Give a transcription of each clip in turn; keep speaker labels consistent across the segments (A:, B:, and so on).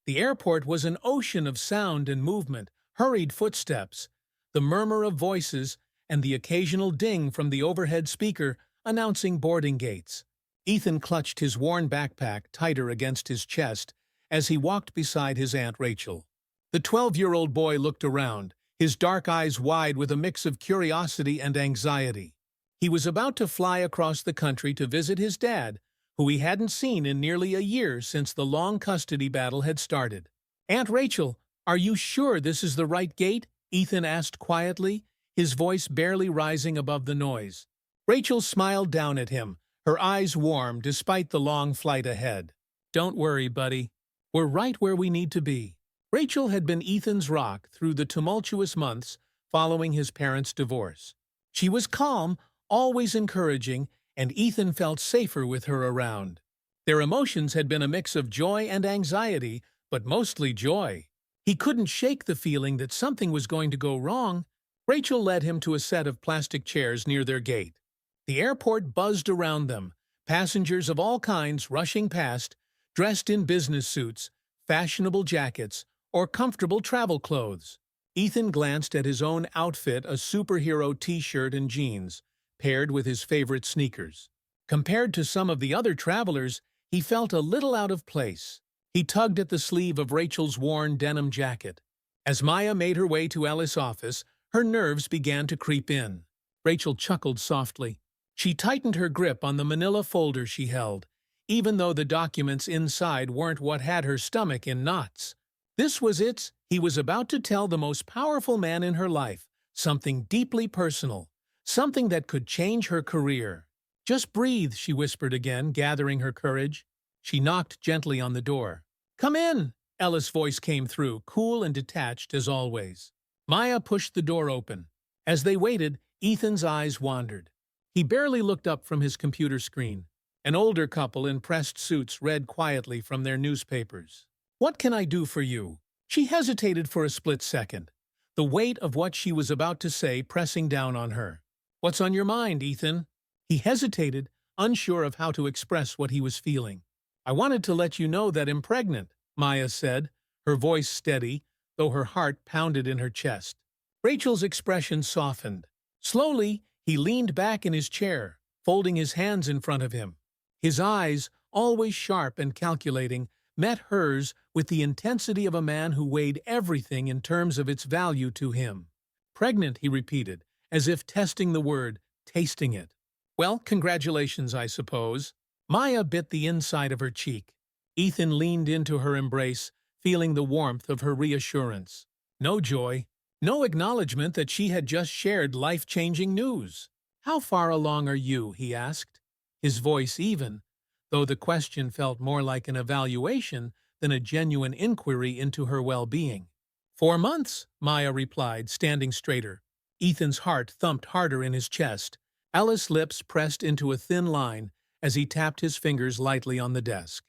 A: The airport was an ocean of sound and movement, hurried footsteps, the murmur of voices, and the occasional ding from the overhead speaker announcing boarding gates. Ethan clutched his worn backpack tighter against his chest as he walked beside his Aunt Rachel. The 12-year-old boy looked around, his dark eyes wide with a mix of curiosity and anxiety. He was about to fly across the country to visit his dad, who he hadn't seen in nearly a year since the long custody battle had started. "Aunt Rachel, are you sure this is the right gate?" Ethan asked quietly, his voice barely rising above the noise. Rachel smiled down at him, her eyes warm despite the long flight ahead. "Don't worry, buddy. We're right where we need to be." Rachel had been Ethan's rock through the tumultuous months following his parents' divorce. She was calm, always encouraging, and Ethan felt safer with her around. Their emotions had been a mix of joy and anxiety, but mostly joy. He couldn't shake the feeling that something was going to go wrong. Rachel led him to a set of plastic chairs near their gate. The airport buzzed around them, passengers of all kinds rushing past, dressed in business suits, fashionable jackets, or comfortable travel clothes. Ethan glanced at his own outfit, a superhero t-shirt and jeans, paired with his favorite sneakers. Compared to some of the other travelers, he felt a little out of place. He tugged at the sleeve of Rachel's worn denim jacket. As Maya made her way to Alice's office, her nerves began to creep in. Rachel chuckled softly. She tightened her grip on the manila folder she held, even though the documents inside weren't what had her stomach in knots. This was it. He was about to tell the most powerful man in her life, something deeply personal, something that could change her career. "Just breathe," she whispered again, gathering her courage. She knocked gently on the door. "Come in," Ella's voice came through, cool and detached as always. Maya pushed the door open. As they waited, Ethan's eyes wandered. He barely looked up from his computer screen. An older couple in pressed suits read quietly from their newspapers. "What can I do for you?" She hesitated for a split second, the weight of what she was about to say pressing down on her. "What's on your mind, Ethan?" He hesitated, unsure of how to express what he was feeling. "I wanted to let you know that I'm pregnant," Maya said, her voice steady, though her heart pounded in her chest. Rachel's expression softened. Slowly, he leaned back in his chair, folding his hands in front of him. His eyes, always sharp and calculating, met hers with the intensity of a man who weighed everything in terms of its value to him. "Pregnant," he repeated, as if testing the word, tasting it. "Well, congratulations, I suppose." Maya bit the inside of her cheek. Ethan leaned into her embrace, feeling the warmth of her reassurance. No joy, no acknowledgement that she had just shared life-changing news. "How far along are you?" he asked, his voice even, though the question felt more like an evaluation than a genuine inquiry into her well-being. 4 months, Maya replied, standing straighter. Ethan's heart thumped harder in his chest. Alice's lips pressed into a thin line as he tapped his fingers lightly on the desk.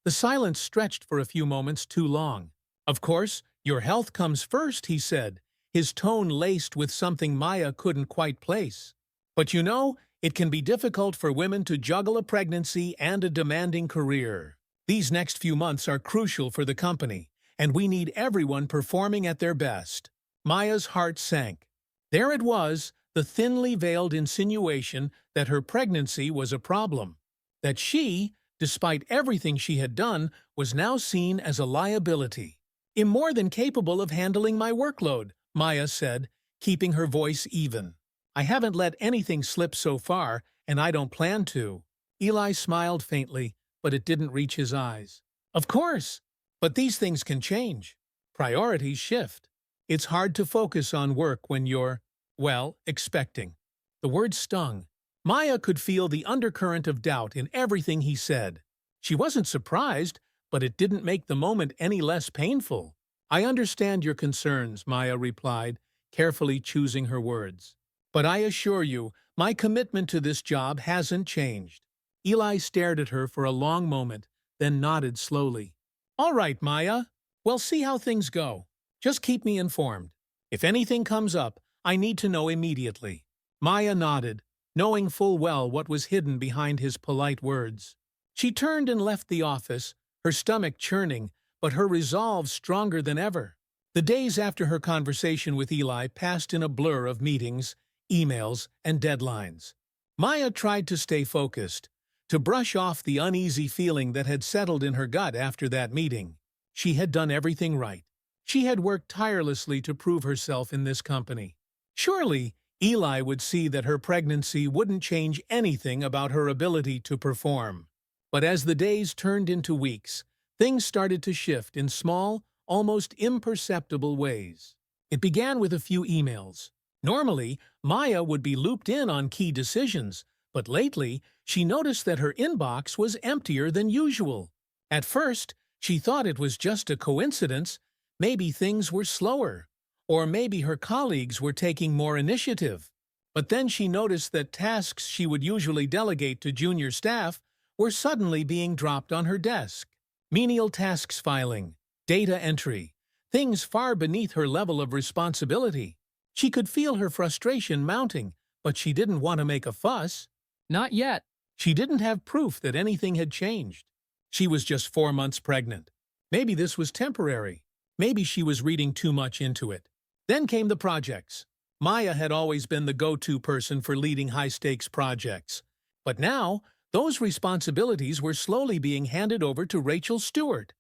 A: The silence stretched for a few moments too long. "Of course, your health comes first," he said, his tone laced with something Maya couldn't quite place. "But you know, it can be difficult for women to juggle a pregnancy and a demanding career. These next few months are crucial for the company, and we need everyone performing at their best." Maya's heart sank. There it was, the thinly veiled insinuation that her pregnancy was a problem. That she, despite everything she had done, was now seen as a liability. "I'm more than capable of handling my workload," Maya said, keeping her voice even. "I haven't let anything slip so far, and I don't plan to." Eli smiled faintly, but it didn't reach his eyes. "Of course, but these things can change. Priorities shift. It's hard to focus on work when you're, well, expecting." The word stung. Maya could feel the undercurrent of doubt in everything he said. She wasn't surprised, but it didn't make the moment any less painful. "I understand your concerns," Maya replied, carefully choosing her words. "But I assure you, my commitment to this job hasn't changed." Eli stared at her for a long moment, then nodded slowly. "All right, Maya. We'll see how things go. Just keep me informed. If anything comes up, I need to know immediately." Maya nodded, knowing full well what was hidden behind his polite words. She turned and left the office, her stomach churning, but her resolve stronger than ever. The days after her conversation with Eli passed in a blur of meetings, emails, and deadlines. Maya tried to stay focused, to brush off the uneasy feeling that had settled in her gut after that meeting. She had done everything right. She had worked tirelessly to prove herself in this company. Surely, Eli would see that her pregnancy wouldn't change anything about her ability to perform. But as the days turned into weeks, things started to shift in small, almost imperceptible ways. It began with a few emails. Normally, Maya would be looped in on key decisions, but lately, she noticed that her inbox was emptier than usual. At first, she thought it was just a coincidence. Maybe things were slower, or maybe her colleagues were taking more initiative. But then she noticed that tasks she would usually delegate to junior staff were suddenly being dropped on her desk. Menial tasks filing, data entry, things far beneath her level of responsibility. She could feel her frustration mounting, but she didn't want to make a fuss.
B: Not yet.
A: She didn't have proof that anything had changed. She was just 4 months pregnant. Maybe this was temporary. Maybe she was reading too much into it. Then came the projects. Maya had always been the go-to person for leading high-stakes projects. But now, those responsibilities were slowly being handed over to Rachel Stewart,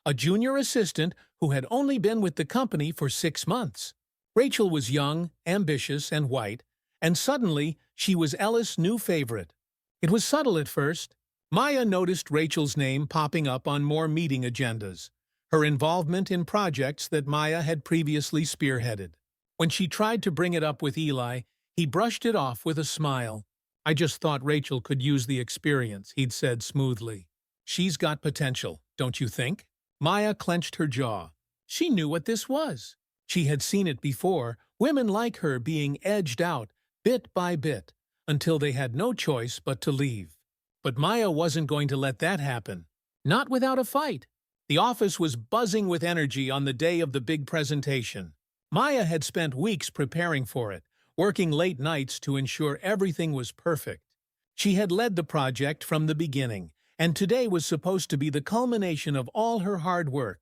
A: a junior assistant who had only been with the company for 6 months. Rachel was young, ambitious, and white, and suddenly she was Ellis' new favorite. It was subtle at first. Maya noticed Rachel's name popping up on more meeting agendas, her involvement in projects that Maya had previously spearheaded. When she tried to bring it up with Eli, he brushed it off with a smile. "I just thought Rachel could use the experience," he'd said smoothly. "She's got potential, don't you think?" Maya clenched her jaw. She knew what this was. She had seen it before, women like her being edged out, bit by bit, until they had no choice but to leave. But Maya wasn't going to let that happen. Not without a fight. The office was buzzing with energy on the day of the big presentation. Maya had spent weeks preparing for it, working late nights to ensure everything was perfect. She had led the project from the beginning, and today was supposed to be the culmination of all her hard work.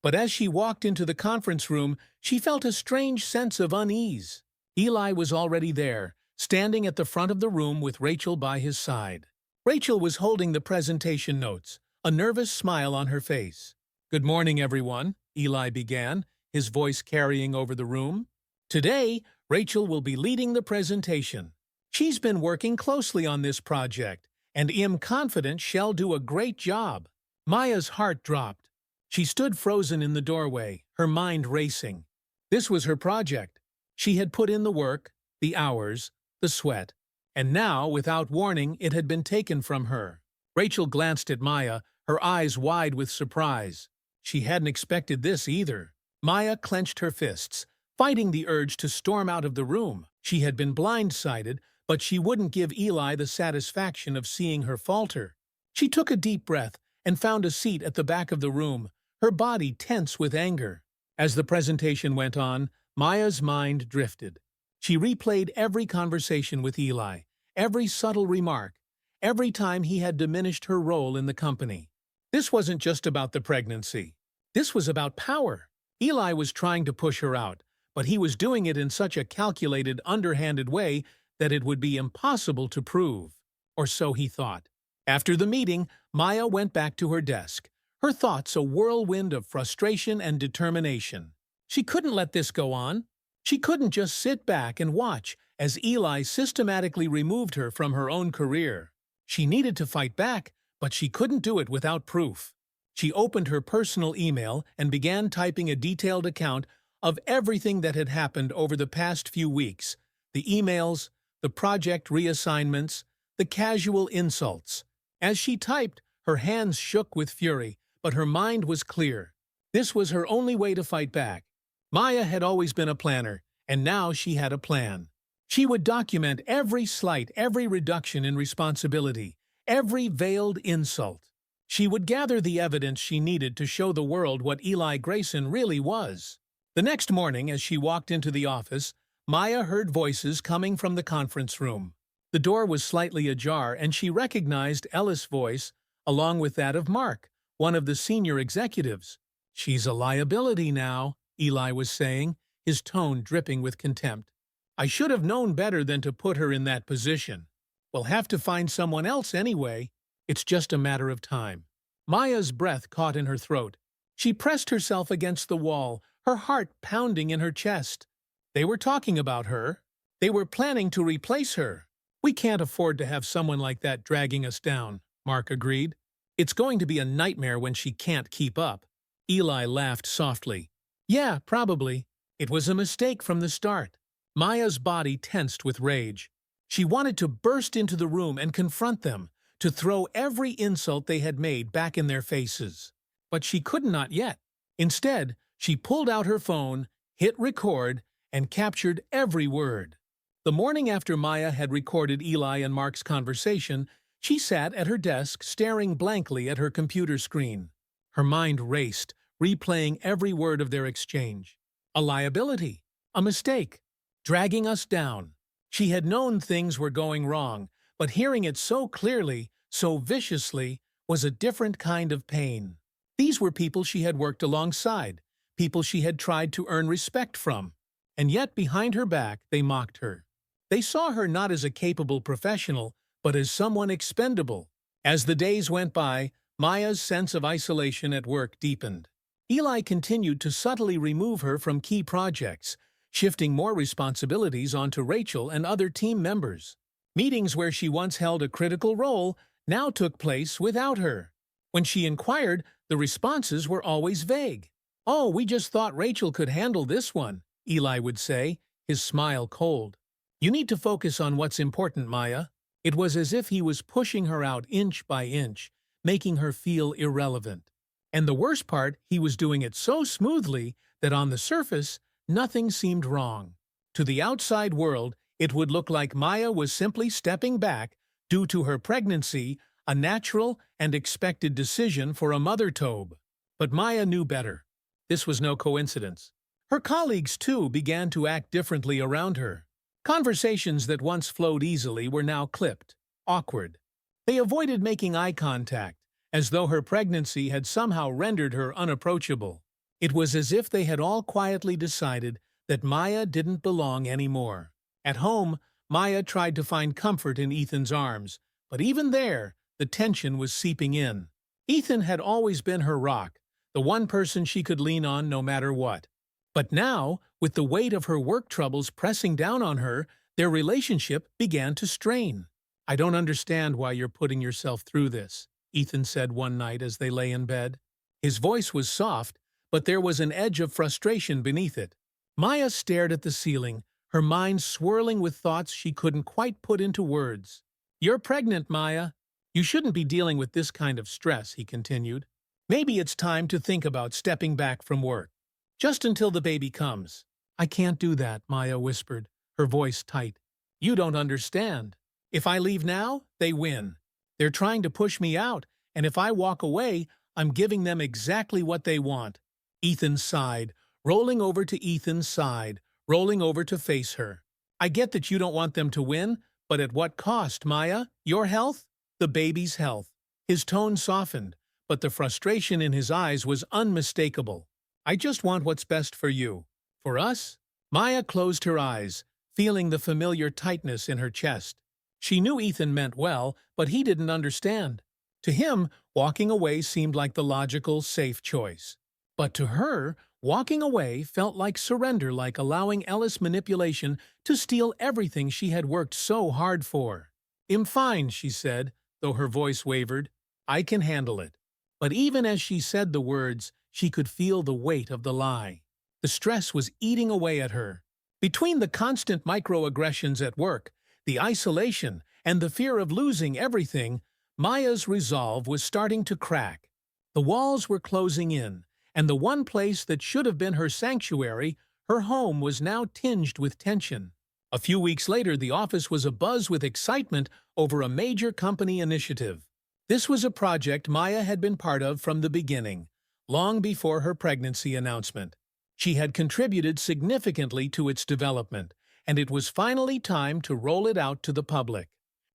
A: But as she walked into the conference room, she felt a strange sense of unease. Eli was already there, standing at the front of the room with Rachel by his side. Rachel was holding the presentation notes, a nervous smile on her face. "Good morning, everyone," Eli began, his voice carrying over the room. "Today, Rachel will be leading the presentation. She's been working closely on this project, and I'm confident she'll do a great job." Maya's heart dropped. She stood frozen in the doorway, her mind racing. This was her project. She had put in the work, the hours, the sweat, and now, without warning, it had been taken from her. Rachel glanced at Maya, her eyes wide with surprise. She hadn't expected this either. Maya clenched her fists, fighting the urge to storm out of the room. She had been blindsided, but she wouldn't give Eli the satisfaction of seeing her falter. She took a deep breath and found a seat at the back of the room, her body tense with anger. As the presentation went on, Maya's mind drifted. She replayed every conversation with Eli, every subtle remark, every time he had diminished her role in the company. This wasn't just about the pregnancy. This was about power. Eli was trying to push her out, but he was doing it in such a calculated, underhanded way that it would be impossible to prove. Or so he thought. After the meeting, Maya went back to her desk, her thoughts a whirlwind of frustration and determination. She couldn't let this go on. She couldn't just sit back and watch as Eli systematically removed her from her own career. She needed to fight back, but she couldn't do it without proof. She opened her personal email and began typing a detailed account of everything that had happened over the past few weeks: the emails, the project reassignments, the casual insults. As she typed, her hands shook with fury, but her mind was clear. This was her only way to fight back. Maya had always been a planner, and now she had a plan. She would document every slight, every reduction in responsibility, every veiled insult. She would gather the evidence she needed to show the world what Eli Grayson really was. The next morning, as she walked into the office, Maya heard voices coming from the conference room. The door was slightly ajar, and she recognized Ellis' voice, along with that of Mark, one of the senior executives. "She's a liability now," Eli was saying, his tone dripping with contempt. "I should have known better than to put her in that position. We'll have to find someone else anyway. It's just a matter of time." Maya's breath caught in her throat. She pressed herself against the wall, her heart pounding in her chest. They were talking about her. They were planning to replace her. "We can't afford to have someone like that dragging us down," Mark agreed. "It's going to be a nightmare when she can't keep up." Eli laughed softly. "Yeah, probably. It was a mistake from the start." Maya's body tensed with rage. She wanted to burst into the room and confront them, to throw every insult they had made back in their faces. But she could not yet. Instead, she pulled out her phone, hit record, and captured every word. The morning after Maya had recorded Eli and Mark's conversation, she sat at her desk staring blankly at her computer screen. Her mind raced, replaying every word of their exchange. A liability, a mistake, dragging us down. She had known things were going wrong, but hearing it so clearly, so viciously, was a different kind of pain. These were people she had worked alongside, people she had tried to earn respect from. And yet behind her back they mocked her. They saw her not as a capable professional, but as someone expendable. As the days went by, Maya's sense of isolation at work deepened. Eli continued to subtly remove her from key projects, shifting more responsibilities onto Rachel and other team members. Meetings where she once held a critical role now took place without her. When she inquired, the responses were always vague. "Oh, we just thought Rachel could handle this one," Eli would say, his smile cold. "You need to focus on what's important, Maya." It was as if he was pushing her out inch by inch, making her feel irrelevant. And the worst part, he was doing it so smoothly that on the surface, nothing seemed wrong. To the outside world, it would look like Maya was simply stepping back due to her pregnancy, a natural and expected decision for a mother Tobe. But Maya knew better. This was no coincidence. Her colleagues, too, began to act differently around her. Conversations that once flowed easily were now clipped, awkward. They avoided making eye contact, as though her pregnancy had somehow rendered her unapproachable. It was as if they had all quietly decided that Maya didn't belong anymore. At home, Maya tried to find comfort in Ethan's arms, but even there, the tension was seeping in. Ethan had always been her rock, the one person she could lean on no matter what. But now, with the weight of her work troubles pressing down on her, their relationship began to strain. "I don't understand why you're putting yourself through this," Ethan said one night as they lay in bed. His voice was soft, but there was an edge of frustration beneath it. Maya stared at the ceiling, her mind swirling with thoughts she couldn't quite put into words. "You're pregnant, Maya. You shouldn't be dealing with this kind of stress," he continued. "Maybe it's time to think about stepping back from work. Just until the baby comes." "I can't do that," Maya whispered, her voice tight. "You don't understand. If I leave now, they win. They're trying to push me out, and if I walk away, I'm giving them exactly what they want." Ethan sighed, rolling over to Ethan's side, rolling over to face her. "I get that you don't want them to win, but at what cost, Maya? Your health? The baby's health." His tone softened, but the frustration in his eyes was unmistakable. "I just want what's best for you. For us?" Maya closed her eyes, feeling the familiar tightness in her chest. She knew Ethan meant well, but he didn't understand. To him, walking away seemed like the logical, safe choice. But to her, walking away felt like surrender, like allowing Ellis manipulation to steal everything she had worked so hard for. "I'm fine," she said, though her voice wavered. "I can handle it." But even as she said the words, she could feel the weight of the lie. The stress was eating away at her. Between the constant microaggressions at work, the isolation, and the fear of losing everything, Maya's resolve was starting to crack. The walls were closing in, and the one place that should have been her sanctuary, her home, was now tinged with tension. A few weeks later, the office was abuzz with excitement over a major company initiative. This was a project Maya had been part of from the beginning, long before her pregnancy announcement. She had contributed significantly to its development, and it was finally time to roll it out to the public.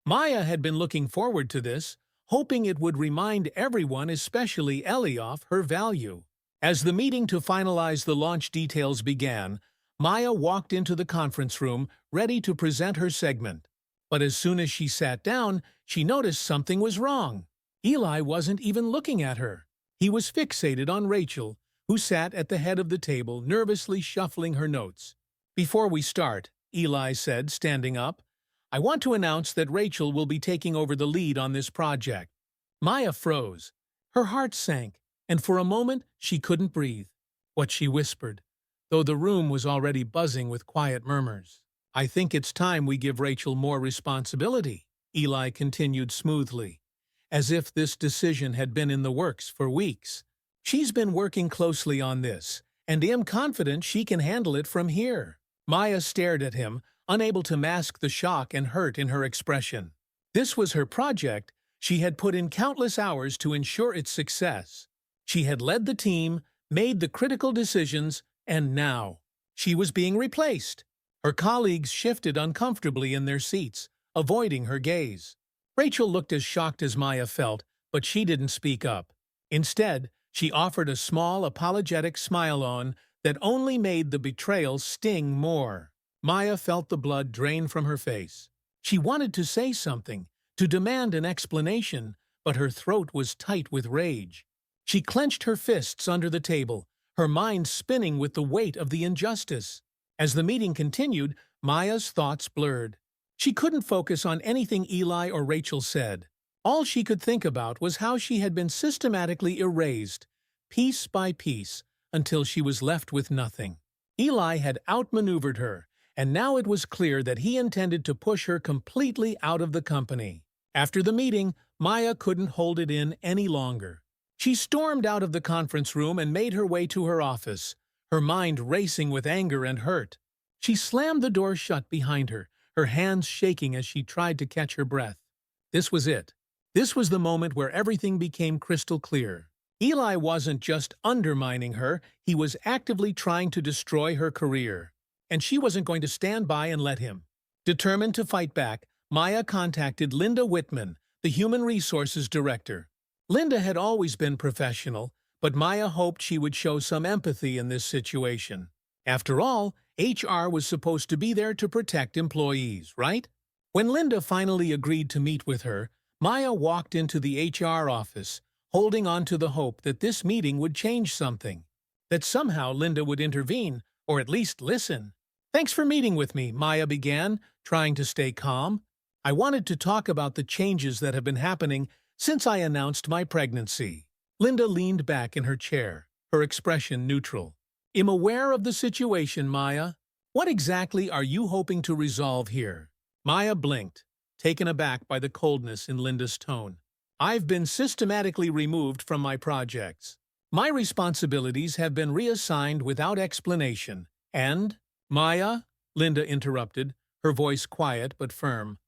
A: Maya had been looking forward to this, hoping it would remind everyone, especially Ellie, of her value. As the meeting to finalize the launch details began, Maya walked into the conference room, ready to present her segment. But as soon as she sat down, she noticed something was wrong. Eli wasn't even looking at her. He was fixated on Rachel, who sat at the head of the table, nervously shuffling her notes. "Before we start," Eli said, standing up, "I want to announce that Rachel will be taking over the lead on this project." Maya froze. Her heart sank, and for a moment she couldn't breathe. What she whispered, though the room was already buzzing with quiet murmurs. "I think it's time we give Rachel more responsibility," Eli continued smoothly, as if this decision had been in the works for weeks. "She's been working closely on this, and am confident she can handle it from here." Maya stared at him, unable to mask the shock and hurt in her expression. This was her project. She had put in countless hours to ensure its success. She had led the team, made the critical decisions, and now she was being replaced. Her colleagues shifted uncomfortably in their seats, avoiding her gaze. Rachel looked as shocked as Maya felt, but she didn't speak up. Instead, she offered a small, apologetic smile that only made the betrayal sting more. Maya felt the blood drain from her face. She wanted to say something, to demand an explanation, but her throat was tight with rage. She clenched her fists under the table, her mind spinning with the weight of the injustice. As the meeting continued, Maya's thoughts blurred. She couldn't focus on anything Eli or Rachel said. All she could think about was how she had been systematically erased, piece by piece, until she was left with nothing. Eli had outmaneuvered her, and now it was clear that he intended to push her completely out of the company. After the meeting, Maya couldn't hold it in any longer. She stormed out of the conference room and made her way to her office, her mind racing with anger and hurt. She slammed the door shut behind her, her hands shaking as she tried to catch her breath. This was it. This was the moment where everything became crystal clear. Eli wasn't just undermining her, he was actively trying to destroy her career. And she wasn't going to stand by and let him. Determined to fight back, Maya contacted Linda Whitman, the Human Resources Director. Linda had always been professional, but Maya hoped she would show some empathy in this situation. After all, HR was supposed to be there to protect employees, right? When Linda finally agreed to meet with her, Maya walked into the HR office, holding on to the hope that this meeting would change something, that somehow Linda would intervene, or at least listen. "Thanks for meeting with me," Maya began, trying to stay calm. "I wanted to talk about the changes that have been happening since I announced my pregnancy." Linda leaned back in her chair, her expression neutral. "I'm aware of the situation, Maya. What exactly are you hoping to resolve here?" Maya blinked, taken aback by the coldness in Linda's tone. "I've been systematically removed from my projects. My responsibilities have been reassigned without explanation, and—" "Maya," Linda interrupted, her voice quiet but firm.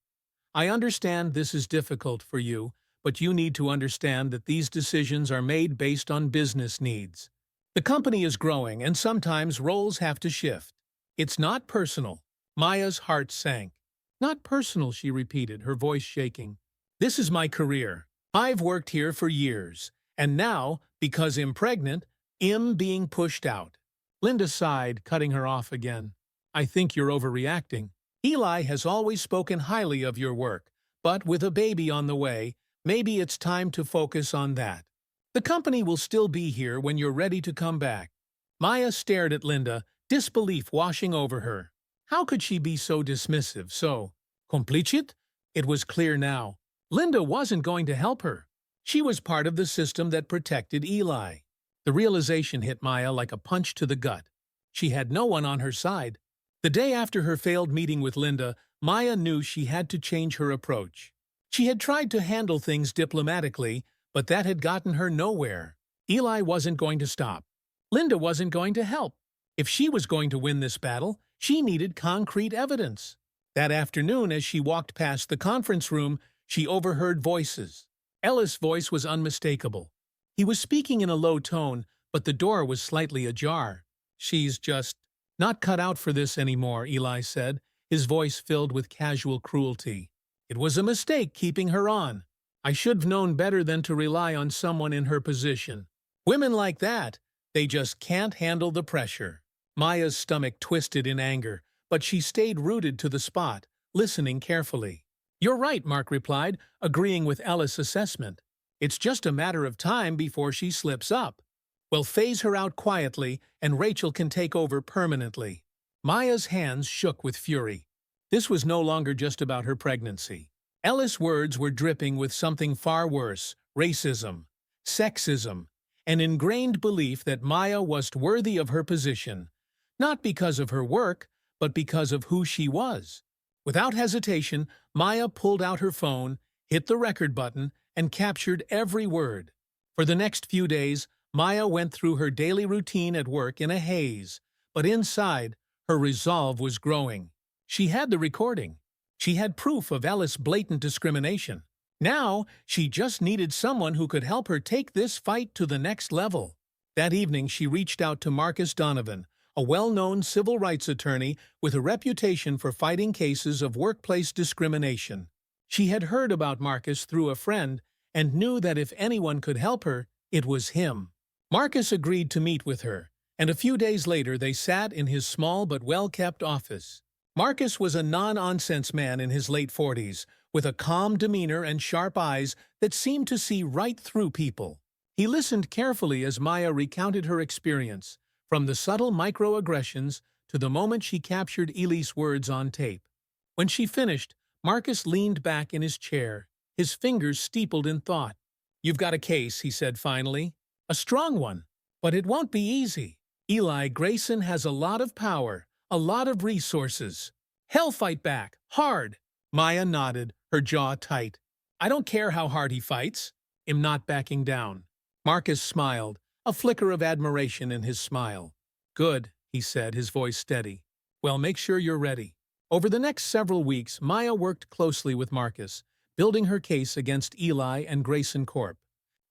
A: "I understand this is difficult for you, but you need to understand that these decisions are made based on business needs. The company is growing, and sometimes roles have to shift. It's not personal." Maya's heart sank. "Not personal," she repeated, her voice shaking. "This is my career. I've worked here for years, and now, because I'm pregnant, I'm being pushed out." Linda sighed, cutting her off again. "I think you're overreacting. Eli has always spoken highly of your work, but with a baby on the way, maybe it's time to focus on that. The company will still be here when you're ready to come back." Maya stared at Linda, disbelief washing over her. How could she be so dismissive, so complicit? It was clear now. Linda wasn't going to help her. She was part of the system that protected Eli. The realization hit Maya like a punch to the gut. She had no one on her side. The day after her failed meeting with Linda, Maya knew she had to change her approach. She had tried to handle things diplomatically, but that had gotten her nowhere. Eli wasn't going to stop. Linda wasn't going to help. If she was going to win this battle, she needed concrete evidence. That afternoon, as she walked past the conference room, she overheard voices. Ellis' voice was unmistakable. He was speaking in a low tone, but the door was slightly ajar. "She's just not cut out for this anymore," Eli said, his voice filled with casual cruelty. "It was a mistake keeping her on. I should have known better than to rely on someone in her position. Women like that, They just can't handle the pressure. Maya's stomach twisted in anger, but she stayed rooted to the spot, listening carefully. You're right, Mark replied, agreeing with Ellis' assessment. It's just a matter of time before she slips up. We'll phase her out quietly, and Rachel can take over permanently. Maya's hands shook with fury. This was no longer just about her pregnancy. Ellis' words were dripping with something far worse: racism, sexism, an ingrained belief that Maya was worthy of her position, not because of her work, but because of who she was. Without hesitation, Maya pulled out her phone, hit the record button, and captured every word. For the next few days, Maya went through her daily routine at work in a haze, but inside, her resolve was growing. She had the recording. She had proof of Ellis' blatant discrimination. Now, she just needed someone who could help her take this fight to the next level. That evening, she reached out to Marcus Donovan, a well-known civil rights attorney with a reputation for fighting cases of workplace discrimination. She had heard about Marcus through a friend and knew that if anyone could help her, it was him. Marcus agreed to meet with her, and a few days later they sat in his small but well-kept office. Marcus was a non-nonsense man in his late 40s, with a calm demeanor and sharp eyes that seemed to see right through people. He listened carefully as Maya recounted her experience, from the subtle microaggressions to the moment she captured Ely's words on tape. When she finished, Marcus leaned back in his chair, his fingers steepled in thought. "You've got a case," he said finally. "A strong one, but it won't be easy. Eli Grayson has a lot of power, a lot of resources. He'll fight back, hard." Maya nodded, her jaw tight. "I don't care how hard he fights. I'm not backing down." Marcus smiled, a flicker of admiration in his smile. "Good," he said, his voice steady. "Well, make sure you're ready." Over the next several weeks, Maya worked closely with Marcus, building her case against Eli and Grayson Corp.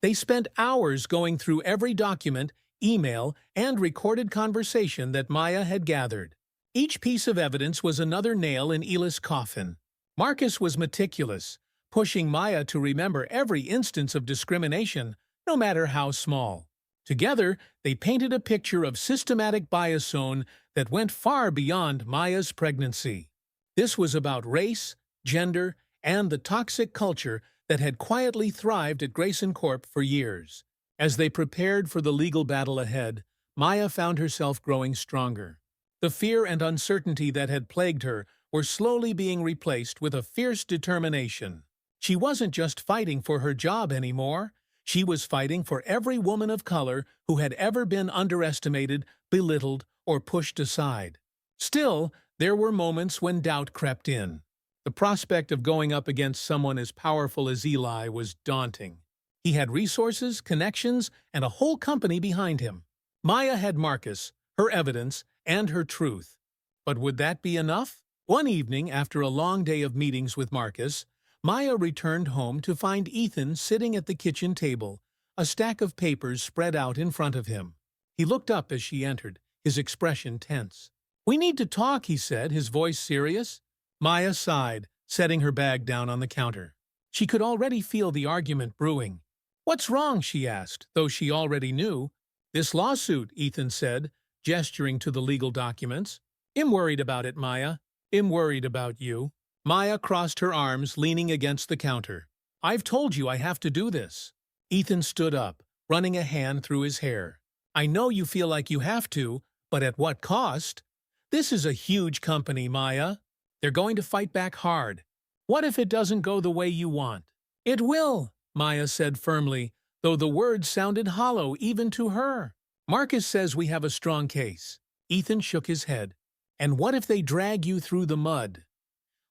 A: They spent hours going through every document, email, and recorded conversation that Maya had gathered. Each piece of evidence was another nail in Eli's coffin. Marcus was meticulous, pushing Maya to remember every instance of discrimination, no matter how small. Together, they painted a picture of systematic bias zone that went far beyond Maya's pregnancy. This was about race, gender, and the toxic culture that had quietly thrived at Grayson Corp for years. As they prepared for the legal battle ahead, Maya found herself growing stronger. The fear and uncertainty that had plagued her were slowly being replaced with a fierce determination. She wasn't just fighting for her job anymore. She was fighting for every woman of color who had ever been underestimated, belittled, or pushed aside. Still, there were moments when doubt crept in. The prospect of going up against someone as powerful as Eli was daunting. He had resources, connections, and a whole company behind him. Maya had Marcus, her evidence, and her truth. But would that be enough? One evening, after a long day of meetings with Marcus, Maya returned home to find Ethan sitting at the kitchen table, a stack of papers spread out in front of him. He looked up as she entered, his expression tense. "We need to talk," he said, his voice serious. Maya sighed, setting her bag down on the counter. She could already feel the argument brewing. "What's wrong?" she asked, though she already knew. "This lawsuit," Ethan said, gesturing to the legal documents. "I'm worried about it, Maya. I'm worried about you." Maya crossed her arms, leaning against the counter. "I've told you I have to do this." Ethan stood up, running a hand through his hair. "I know you feel like you have to, but at what cost? This is a huge company, Maya. They're going to fight back hard. What if it doesn't go the way you want?" "It will," Maya said firmly, though the words sounded hollow even to her. "Marcus says we have a strong case." Ethan shook his head. "And what if they drag you through the mud?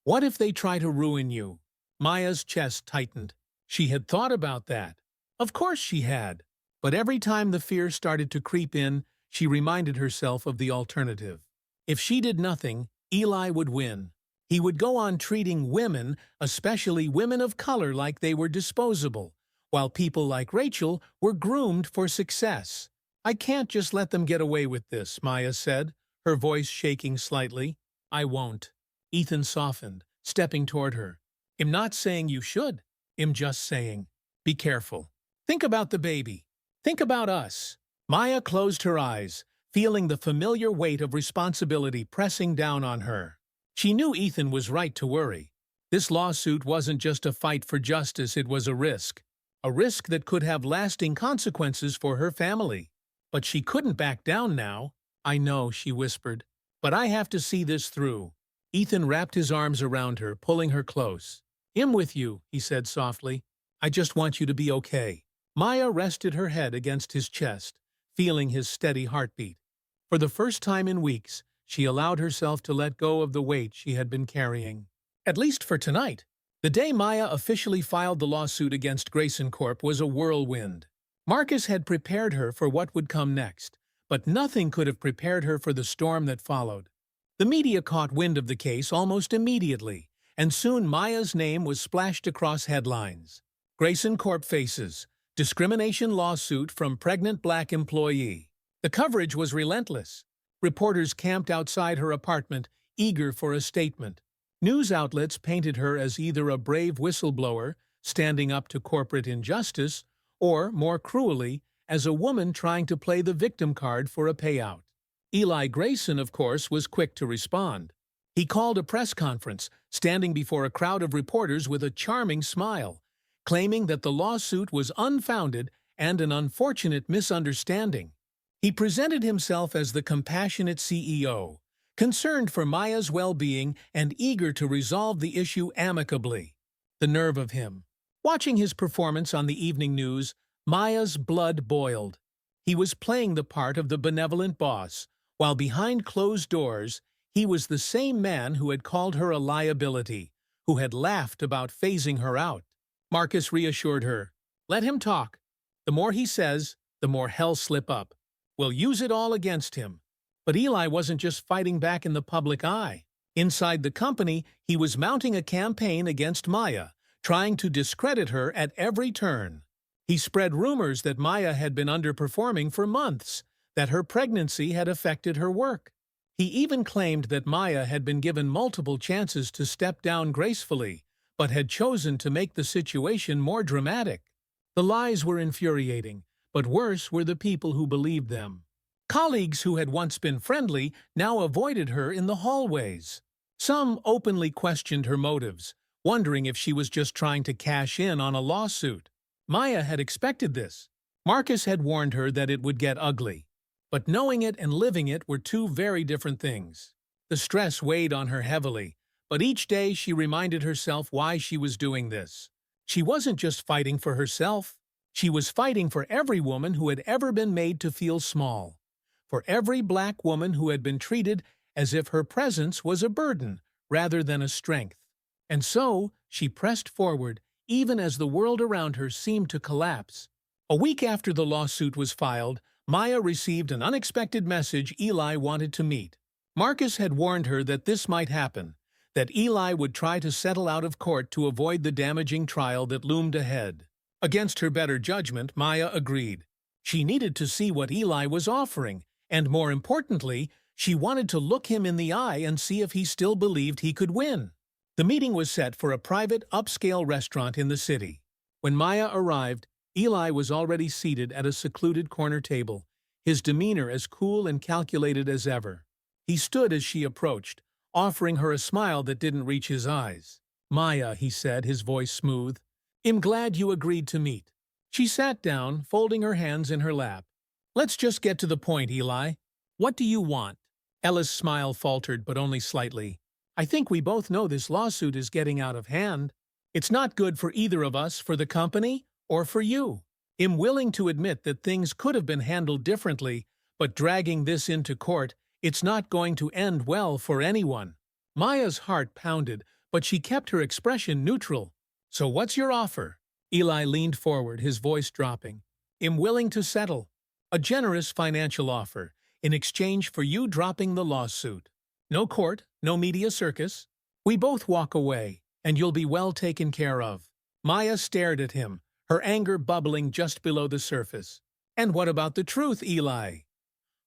A: What if they try to ruin you?" Maya's chest tightened. She had thought about that. Of course she had. But every time the fear started to creep in, she reminded herself of the alternative. If she did nothing, Eli would win. He would go on treating women, especially women of color, like they were disposable, while people like Rachel were groomed for success. "I can't just let them get away with this," Maya said, her voice shaking slightly. "I won't." Ethan softened, stepping toward her. "I'm not saying you should. I'm just saying, be careful. Think about the baby. Think about us." Maya closed her eyes, feeling the familiar weight of responsibility pressing down on her. She knew Ethan was right to worry. This lawsuit wasn't just a fight for justice, it was a risk. A risk that could have lasting consequences for her family. But she couldn't back down now. "I know," she whispered, "but I have to see this through." Ethan wrapped his arms around her, pulling her close. "I'm with you," he said softly. "I just want you to be okay." Maya rested her head against his chest, feeling his steady heartbeat. For the first time in weeks, she allowed herself to let go of the weight she had been carrying. At least for tonight. The day Maya officially filed the lawsuit against Grayson Corp was a whirlwind. Marcus had prepared her for what would come next, but nothing could have prepared her for the storm that followed. The media caught wind of the case almost immediately, and soon Maya's name was splashed across headlines. Grayson Corp faces discrimination lawsuit from pregnant black employee. The coverage was relentless. Reporters camped outside her apartment, eager for a statement. News outlets painted her as either a brave whistleblower, standing up to corporate injustice, or, more cruelly, as a woman trying to play the victim card for a payout. Eli Grayson, of course, was quick to respond. He called a press conference, standing before a crowd of reporters with a charming smile, claiming that the lawsuit was unfounded and an unfortunate misunderstanding. He presented himself as the compassionate CEO, concerned for Maya's well-being and eager to resolve the issue amicably. The nerve of him. Watching his performance on the evening news, Maya's blood boiled. He was playing the part of the benevolent boss, while behind closed doors, he was the same man who had called her a liability, who had laughed about phasing her out. Marcus reassured her. "Let him talk. The more he says, the more hell slip up. We'll use it all against him." But Eli wasn't just fighting back in the public eye. Inside the company, he was mounting a campaign against Maya, trying to discredit her at every turn. He spread rumors that Maya had been underperforming for months, that her pregnancy had affected her work. He even claimed that Maya had been given multiple chances to step down gracefully, but had chosen to make the situation more dramatic. The lies were infuriating, but worse were the people who believed them. Colleagues who had once been friendly now avoided her in the hallways. Some openly questioned her motives, wondering if she was just trying to cash in on a lawsuit. Maya had expected this. Marcus had warned her that it would get ugly. But knowing it and living it were two very different things. The stress weighed on her heavily, but each day she reminded herself why she was doing this. She wasn't just fighting for herself. She was fighting for every woman who had ever been made to feel small. For every black woman who had been treated as if her presence was a burden rather than a strength. And so, she pressed forward, even as the world around her seemed to collapse. A week after the lawsuit was filed, Maya received an unexpected message Eli wanted to meet. Marcus had warned her that this might happen, that Eli would try to settle out of court to avoid the damaging trial that loomed ahead. Against her better judgment, Maya agreed. She needed to see what Eli was offering, and more importantly, she wanted to look him in the eye and see if he still believed he could win. The meeting was set for a private, upscale restaurant in the city. When Maya arrived, Eli was already seated at a secluded corner table, his demeanor as cool and calculated as ever. He stood as she approached, offering her a smile that didn't reach his eyes. "Maya," he said, his voice smooth, "I'm glad you agreed to meet." She sat down, folding her hands in her lap. "Let's just get to the point, Eli. What do you want?" Ella's smile faltered, but only slightly. "I think we both know this lawsuit is getting out of hand. It's not good for either of us, for the company, or for you. I'm willing to admit that things could have been handled differently, but dragging this into court, it's not going to end well for anyone." Maya's heart pounded, but she kept her expression neutral. "So what's your offer?" Eli leaned forward, his voice dropping. "I'm willing to settle. A generous financial offer, in exchange for you dropping the lawsuit. No court, no media circus. We both walk away, and you'll be well taken care of." Maya stared at him, her anger bubbling just below the surface. "And what about the truth, Eli?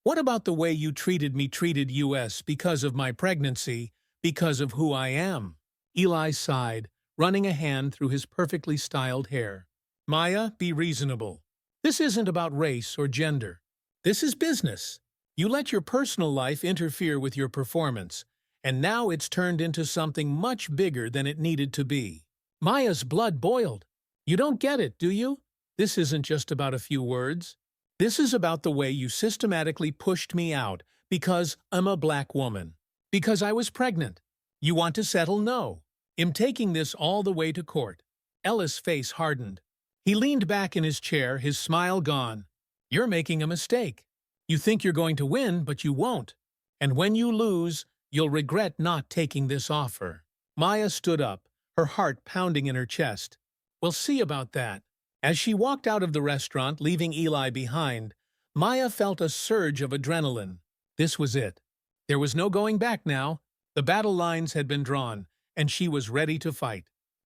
A: What about the way you treated us because of my pregnancy, because of who I am?" Eli sighed, running a hand through his perfectly styled hair. "Maya, be reasonable. This isn't about race or gender. This is business. You let your personal life interfere with your performance, and now it's turned into something much bigger than it needed to be. Maya's blood boiled. You don't get it, do you? This isn't just about a few words. This is about the way you systematically pushed me out because I'm a black woman. Because I was pregnant. You want to settle? No. I'm taking this all the way to court. Ellis' face hardened. He leaned back in his chair, his smile gone. You're making a mistake. You think you're going to win, but you won't. And when you lose, you'll regret not taking this offer. Maya stood up, her heart pounding in her chest. We'll see about that. As she walked out of the restaurant, leaving Eli behind, Maya felt a surge of adrenaline. This was it. There was no going back now. The battle lines had been drawn, and she was ready to fight.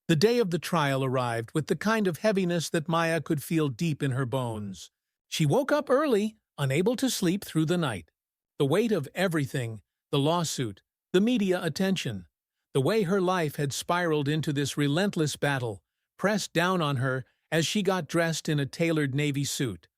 A: The day of the trial arrived with the kind of heaviness that Maya could feel deep in her bones. She woke up early, unable to sleep through the night. The weight of everything, the lawsuit, the media attention, the way her life had spiraled into this relentless battle, pressed down on her as she got dressed in a tailored navy suit,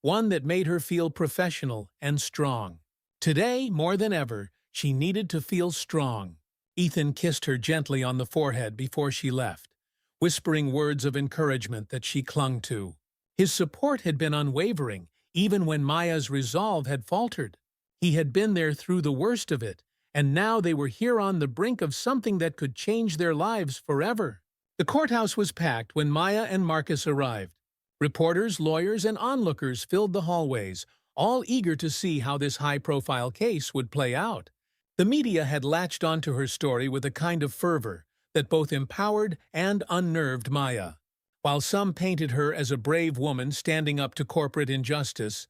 A: one that made her feel professional and strong. Today, more than ever, she needed to feel strong. Ethan kissed her gently on the forehead before she left, whispering words of encouragement that she clung to. His support had been unwavering, even when Maya's resolve had faltered. He had been there through the worst of it, and now they were here on the brink of something that could change their lives forever. The courthouse was packed when Maya and Marcus arrived. Reporters, lawyers, and onlookers filled the hallways, all eager to see how this high-profile case would play out. The media had latched onto her story with a kind of fervor that both empowered and unnerved Maya. While some painted her as a brave woman standing up to corporate injustice,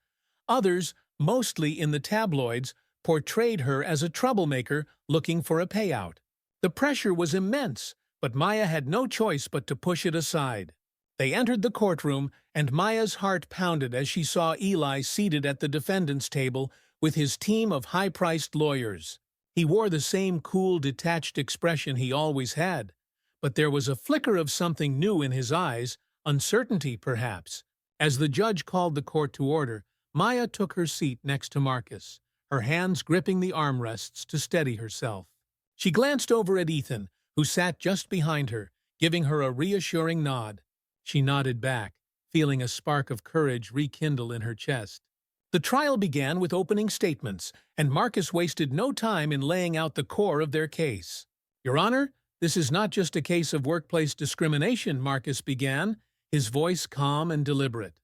A: others, mostly in the tabloids, portrayed her as a troublemaker looking for a payout. The pressure was immense, but Maya had no choice but to push it aside. They entered the courtroom, and Maya's heart pounded as she saw Eli seated at the defendant's table with his team of high-priced lawyers. He wore the same cool, detached expression he always had, but there was a flicker of something new in his eyes, uncertainty perhaps. As the judge called the court to order, Maya took her seat next to Marcus, her hands gripping the armrests to steady herself. She glanced over at Ethan, who sat just behind her, giving her a reassuring nod. She nodded back, feeling a spark of courage rekindle in her chest. The trial began with opening statements, and Marcus wasted no time in laying out the core of their case. Your Honor, this is not just a case of workplace discrimination, Marcus began, his voice calm and deliberate.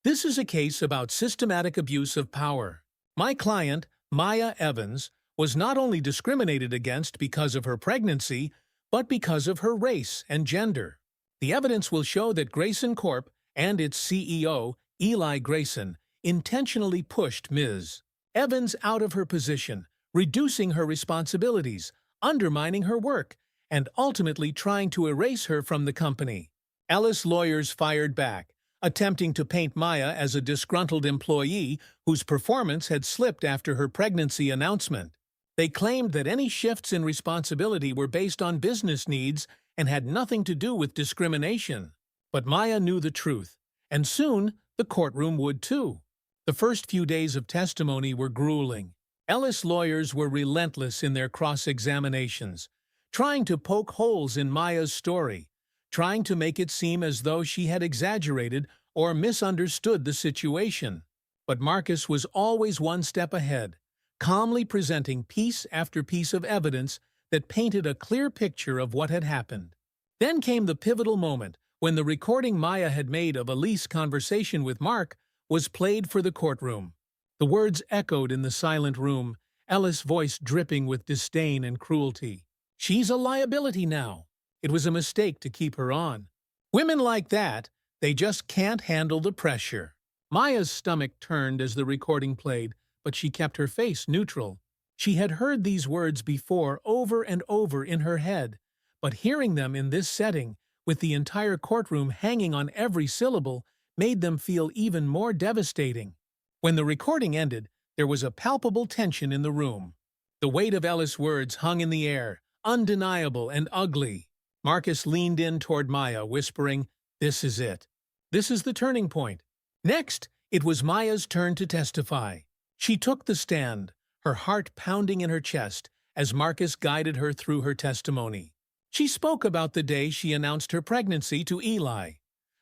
A: This is a case about systematic abuse of power. My client, Maya Evans, was not only discriminated against because of her pregnancy, but because of her race and gender. The evidence will show that Grayson Corp. And its CEO, Eli Grayson, intentionally pushed Ms. Evans out of her position, reducing her responsibilities, undermining her work, and ultimately trying to erase her from the company. Ellis lawyers fired back, attempting to paint Maya as a disgruntled employee whose performance had slipped after her pregnancy announcement. They claimed that any shifts in responsibility were based on business needs and had nothing to do with discrimination. But Maya knew the truth, and soon the courtroom would too. The first few days of testimony were grueling. Ellis lawyers were relentless in their cross-examinations, trying to poke holes in Maya's story, trying to make it seem as though she had exaggerated or misunderstood the situation. But Marcus was always one step ahead, calmly presenting piece after piece of evidence that painted a clear picture of what had happened. Then came the pivotal moment when the recording Maya had made of Elise's conversation with Mark was played for the courtroom. The words echoed in the silent room, Ellis' voice dripping with disdain and cruelty. She's a liability now. It was a mistake to keep her on. Women like that, they just can't handle the pressure. Maya's stomach turned as the recording played, but she kept her face neutral. She had heard these words before over and over in her head, but hearing them in this setting, with the entire courtroom hanging on every syllable, made them feel even more devastating. When the recording ended, there was a palpable tension in the room. The weight of Ellis' words hung in the air, undeniable and ugly. Marcus leaned in toward Maya, whispering, "This is it. This is the turning point." Next, It was Maya's turn to testify. She took the stand, her heart pounding in her chest as Marcus guided her through her testimony. She spoke about the day she announced her pregnancy to Eli,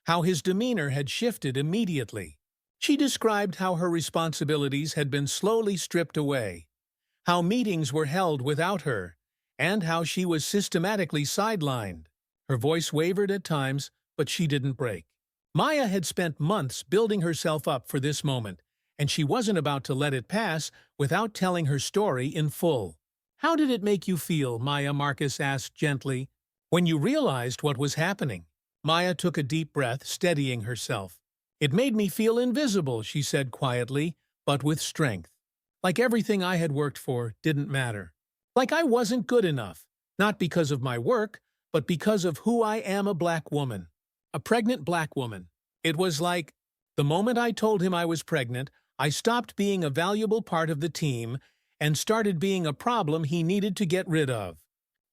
A: how his demeanor had shifted immediately. She described how her responsibilities had been slowly stripped away, how meetings were held without her, and how she was systematically sidelined. Her voice wavered at times, but she didn't break. Maya had spent months building herself up for this moment, and she wasn't about to let it pass without telling her story in full. "How did it make you feel?" Marcus asked gently, "when you realized what was happening?" Maya took a deep breath, steadying herself. "It made me feel invisible," she said quietly, but with strength. "Like everything I had worked for didn't matter. Like I wasn't good enough, not because of my work, but because of who I am, a black woman. A pregnant black woman. It was like, the moment I told him I was pregnant, I stopped being a valuable part of the team and started being a problem he needed to get rid of."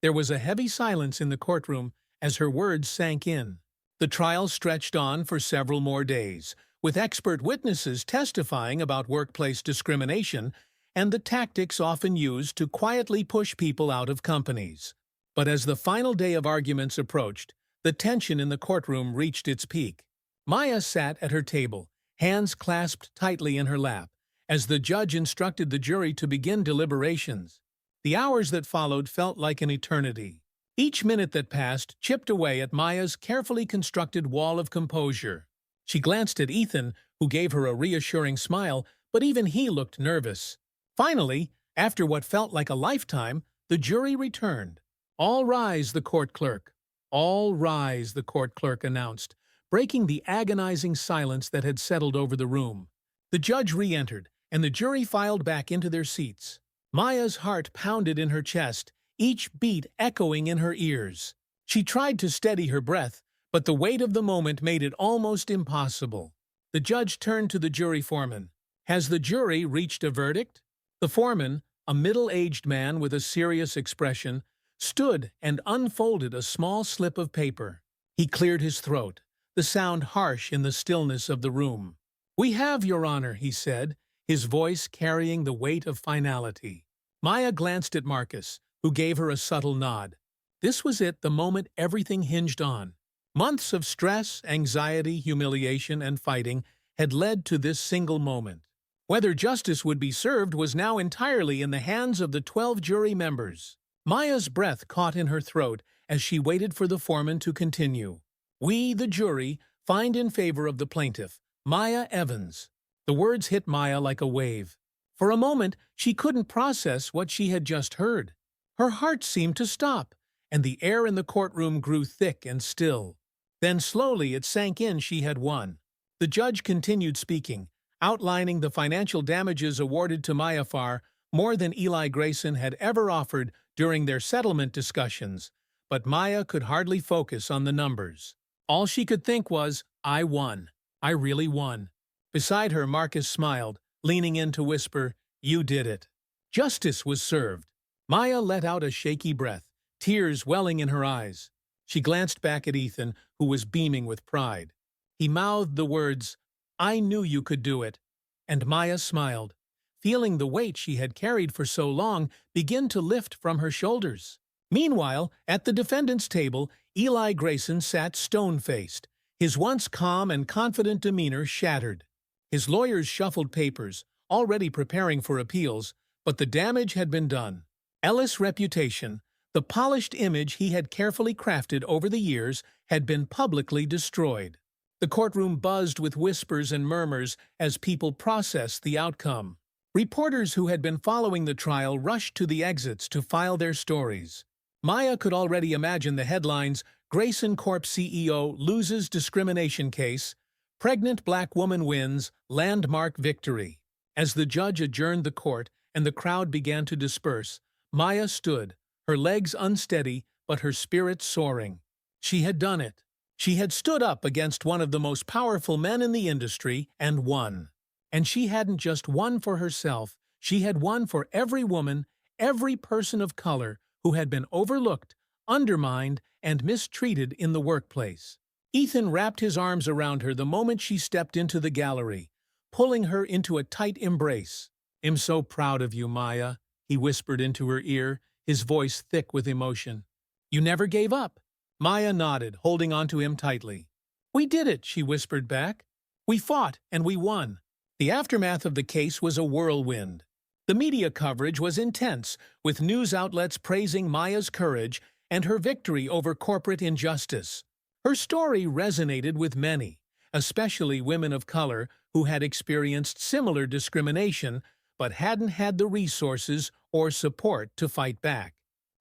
A: There was a heavy silence in the courtroom as her words sank in. The trial stretched on for several more days, with expert witnesses testifying about workplace discrimination and the tactics often used to quietly push people out of companies. But as the final day of arguments approached, the tension in the courtroom reached its peak. Maya sat at her table, hands clasped tightly in her lap, as the judge instructed the jury to begin deliberations. The hours that followed felt like an eternity. Each minute that passed chipped away at Maya's carefully constructed wall of composure. She glanced at Ethan, who gave her a reassuring smile, but even he looked nervous. Finally, after what felt like a lifetime, the jury returned. "All rise," the court clerk. "All rise," the court clerk announced, breaking the agonizing silence that had settled over the room. The judge re-entered, and the jury filed back into their seats. Maya's heart pounded in her chest, each beat echoing in her ears. She tried to steady her breath, but the weight of the moment made it almost impossible. The judge turned to the jury foreman. "Has the jury reached a verdict?" The foreman, a middle-aged man with a serious expression, stood and unfolded a small slip of paper. He cleared his throat, the sound harsh in the stillness of the room. "We have, Your Honor," he said, his voice carrying the weight of finality. Maya glanced at Marcus, who gave her a subtle nod. This was it, the moment everything hinged on. Months of stress, anxiety, humiliation, and fighting had led to this single moment. Whether justice would be served was now entirely in the hands of the 12 jury members. Maya's breath caught in her throat as she waited for the foreman to continue. "We, the jury, find in favor of the plaintiff, Maya Evans." The words hit Maya like a wave. For a moment, she couldn't process what she had just heard. Her heart seemed to stop, and the air in the courtroom grew thick and still. Then slowly it sank in: she had won. The judge continued speaking, outlining the financial damages awarded to Maya, far more than Eli Grayson had ever offered during their settlement discussions. But Maya could hardly focus on the numbers. All she could think was, "I won. I really won." Beside her, Marcus smiled, leaning in to whisper, "You did it." Justice was served. Maya let out a shaky breath, tears welling in her eyes. She glanced back at Ethan, who was beaming with pride. He mouthed the words, "I knew you could do it." And Maya smiled, feeling the weight she had carried for so long begin to lift from her shoulders. Meanwhile, at the defendant's table, Eli Grayson sat stone-faced, his once calm and confident demeanor shattered. His lawyers shuffled papers, already preparing for appeals, but the damage had been done. Ellis' reputation, the polished image he had carefully crafted over the years, had been publicly destroyed. The courtroom buzzed with whispers and murmurs as people processed the outcome. Reporters who had been following the trial rushed to the exits to file their stories. Maya could already imagine the headlines: "Grayson Corp. CEO loses discrimination case," "Pregnant Black Woman Wins, Landmark Victory." As the judge adjourned the court and the crowd began to disperse, Maya stood, her legs unsteady but her spirit soaring. She had done it. She had stood up against one of the most powerful men in the industry and won. And she hadn't just won for herself, she had won for every woman, every person of color who had been overlooked, undermined, and mistreated in the workplace. Ethan wrapped his arms around her the moment she stepped into the gallery, pulling her into a tight embrace. "I'm so proud of you, Maya," he whispered into her ear, his voice thick with emotion. "You never gave up." Maya nodded, holding onto him tightly. "We did it," she whispered back. "We fought, and we won." The aftermath of the case was a whirlwind. The media coverage was intense, with news outlets praising Maya's courage and her victory over corporate injustice. Her story resonated with many, especially women of color who had experienced similar discrimination but hadn't had the resources or support to fight back.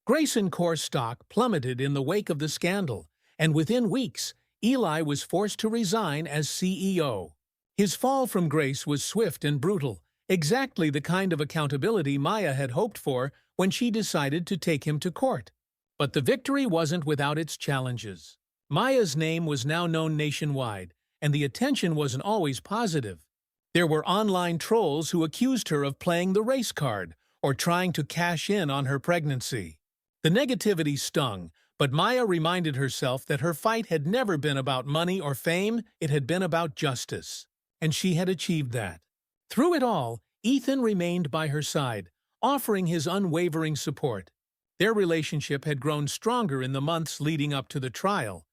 A: Grayson Corp's stock plummeted in the wake of the scandal, and within weeks, Eli was forced to resign as CEO. His fall from grace was swift and brutal, exactly the kind of accountability Maya had hoped for when she decided to take him to court. But the victory wasn't without its challenges. Maya's name was now known nationwide, and the attention wasn't always positive. There were online trolls who accused her of playing the race card or trying to cash in on her pregnancy. The negativity stung, but Maya reminded herself that her fight had never been about money or fame, it had been about justice. And she had achieved that. Through it all, Ethan remained by her side, offering his unwavering support. Their relationship had grown stronger in the months leading up to the trial,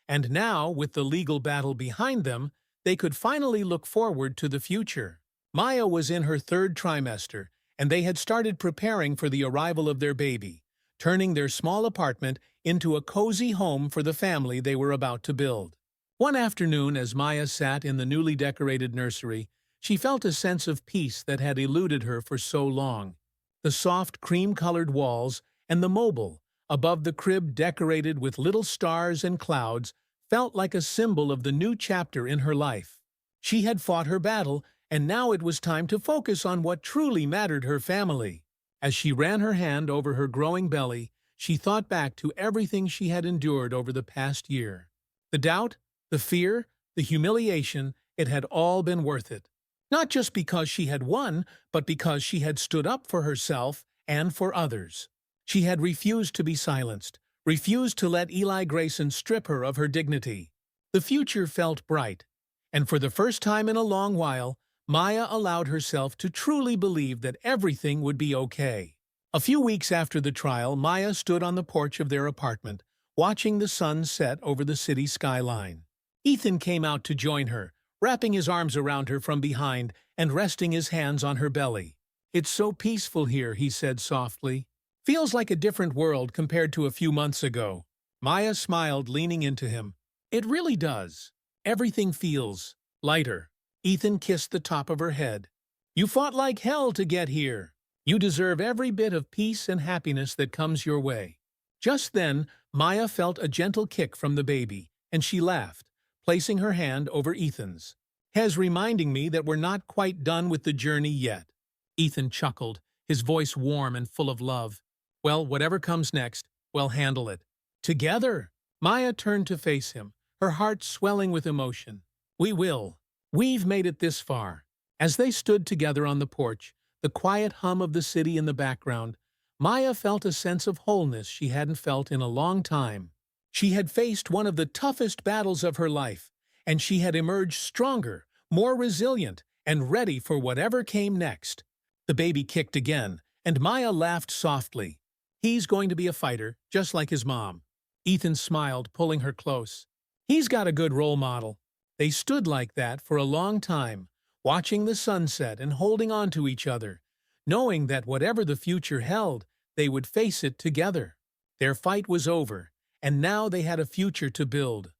A: and now, with the legal battle behind them, they could finally look forward to the future. Maya was in her third trimester, and they had started preparing for the arrival of their baby, turning their small apartment into a cozy home for the family they were about to build. One afternoon, as Maya sat in the newly decorated nursery, she felt a sense of peace that had eluded her for so long. The soft, cream-colored walls and the mobile, above the crib decorated with little stars and clouds, felt like a symbol of the new chapter in her life. She had fought her battle, and now it was time to focus on what truly mattered: her family. As she ran her hand over her growing belly, she thought back to everything she had endured over the past year. The doubt, the fear, the humiliation, it had all been worth it. Not just because she had won, but because she had stood up for herself and for others. She had refused to be silenced, refused to let Eli Grayson strip her of her dignity. The future felt bright, and for the first time in a long while, Maya allowed herself to truly believe that everything would be okay. A few weeks after the trial, Maya stood on the porch of their apartment, watching the sun set over the city skyline. Ethan came out to join her, wrapping his arms around her from behind and resting his hands on her belly. "It's so peaceful here," he said softly. "Feels like a different world compared to a few months ago." Maya smiled, leaning into him. "It really does. Everything feels lighter." Ethan kissed the top of her head. "You fought like hell to get here. You deserve every bit of peace and happiness that comes your way." Just then, Maya felt a gentle kick from the baby, and she laughed, placing her hand over Ethan's. "Hez reminding me that we're not quite done with the journey yet." Ethan chuckled, his voice warm and full of love. "Well, whatever comes next, we'll handle it together." Maya turned to face him, her heart swelling with emotion. "We will. We've made it this far." As they stood together on the porch, the quiet hum of the city in the background, Maya felt a sense of wholeness she hadn't felt in a long time. She had faced one of the toughest battles of her life, and she had emerged stronger, more resilient, and ready for whatever came next. The baby kicked again, and Maya laughed softly. "He's going to be a fighter, just like his mom." Ethan smiled, pulling her close. "He's got a good role model." They stood like that for a long time, watching the sunset and holding on to each other, knowing that whatever the future held, they would face it together. Their fight was over, and now they had a future to build.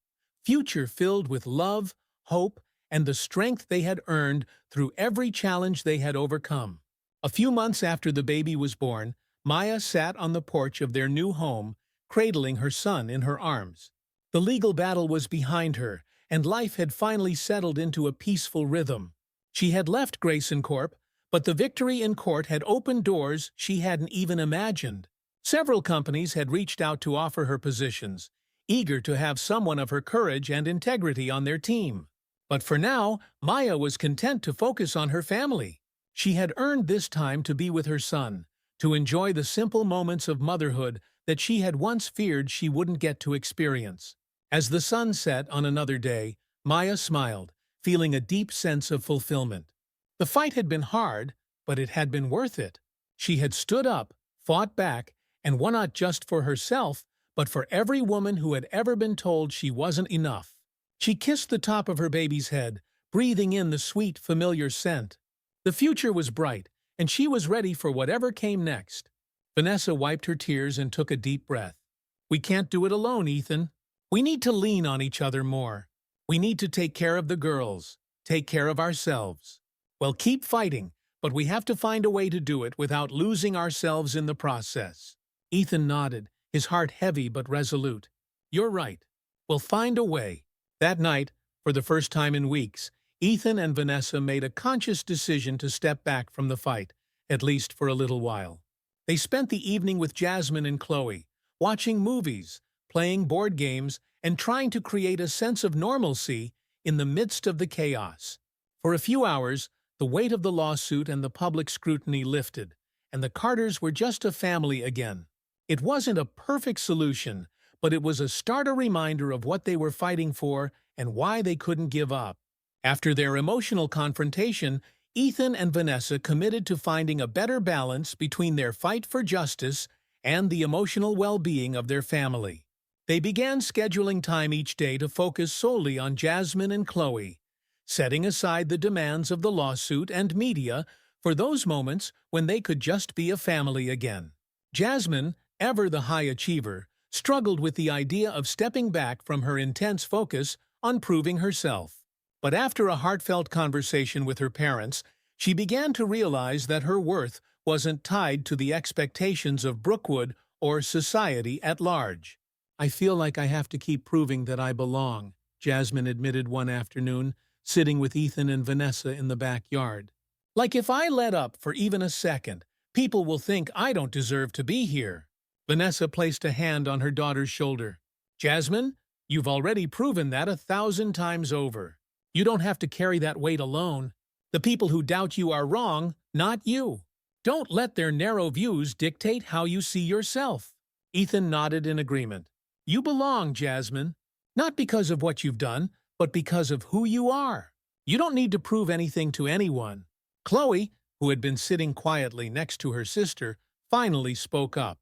A: Future filled with love, hope, and the strength they had earned through every challenge they had overcome. A few months after the baby was born, Maya sat on the porch of their new home, cradling her son in her arms. The legal battle was behind her, and life had finally settled into a peaceful rhythm. She had left Grayson Corp, but the victory in court had opened doors she hadn't even imagined. Several companies had reached out to offer her positions, eager to have someone of her courage and integrity on their team. But for now, Maya was content to focus on her family. She had earned this time to be with her son, to enjoy the simple moments of motherhood that she had once feared she wouldn't get to experience. As the sun set on another day, Maya smiled, feeling a deep sense of fulfillment. The fight had been hard, but it had been worth it. She had stood up, fought back, and won not just for herself, but for every woman who had ever been told she wasn't enough. She kissed the top of her baby's head, breathing in the sweet, familiar scent. The future was bright, and she was ready for whatever came next. Vanessa wiped her tears and took a deep breath. We can't do it alone, Ethan. We need to lean on each other more. We need to take care of the girls, take care of ourselves. Well, keep fighting, but we have to find a way to do it without losing ourselves in the process. Ethan nodded, his heart heavy but resolute. You're right. We'll find a way. That night, for the first time in weeks, Ethan and Vanessa made a conscious decision to step back from the fight, at least for a little while. They spent the evening with Jasmine and Chloe, watching movies, playing board games, and trying to create a sense of normalcy in the midst of the chaos. For a few hours, the weight of the lawsuit and the public scrutiny lifted, and the Carters were just a family again. It wasn't a perfect solution, but it was a starter reminder of what they were fighting for and why they couldn't give up. After their emotional confrontation, Ethan and Vanessa committed to finding a better balance between their fight for justice and the emotional well-being of their family. They began scheduling time each day to focus solely on Jasmine and Chloe, setting aside the demands of the lawsuit and media for those moments when they could just be a family again. Jasmine, ever the high achiever, struggled with the idea of stepping back from her intense focus on proving herself. But after a heartfelt conversation with her parents, she began to realize that her worth wasn't tied to the expectations of Brookwood or society at large. I feel like I have to keep proving that I belong, Jasmine admitted one afternoon, sitting with Ethan and Vanessa in the backyard. Like if I let up for even a second, people will think I don't deserve to be here. Vanessa placed a hand on her daughter's shoulder. Jasmine, you've already proven that 1,000 times over. You don't have to carry that weight alone. The people who doubt you are wrong, not you. Don't let their narrow views dictate how you see yourself. Ethan nodded in agreement. You belong, Jasmine. Not because of what you've done, but because of who you are. You don't need to prove anything to anyone. Chloe, who had been sitting quietly next to her sister, finally spoke up.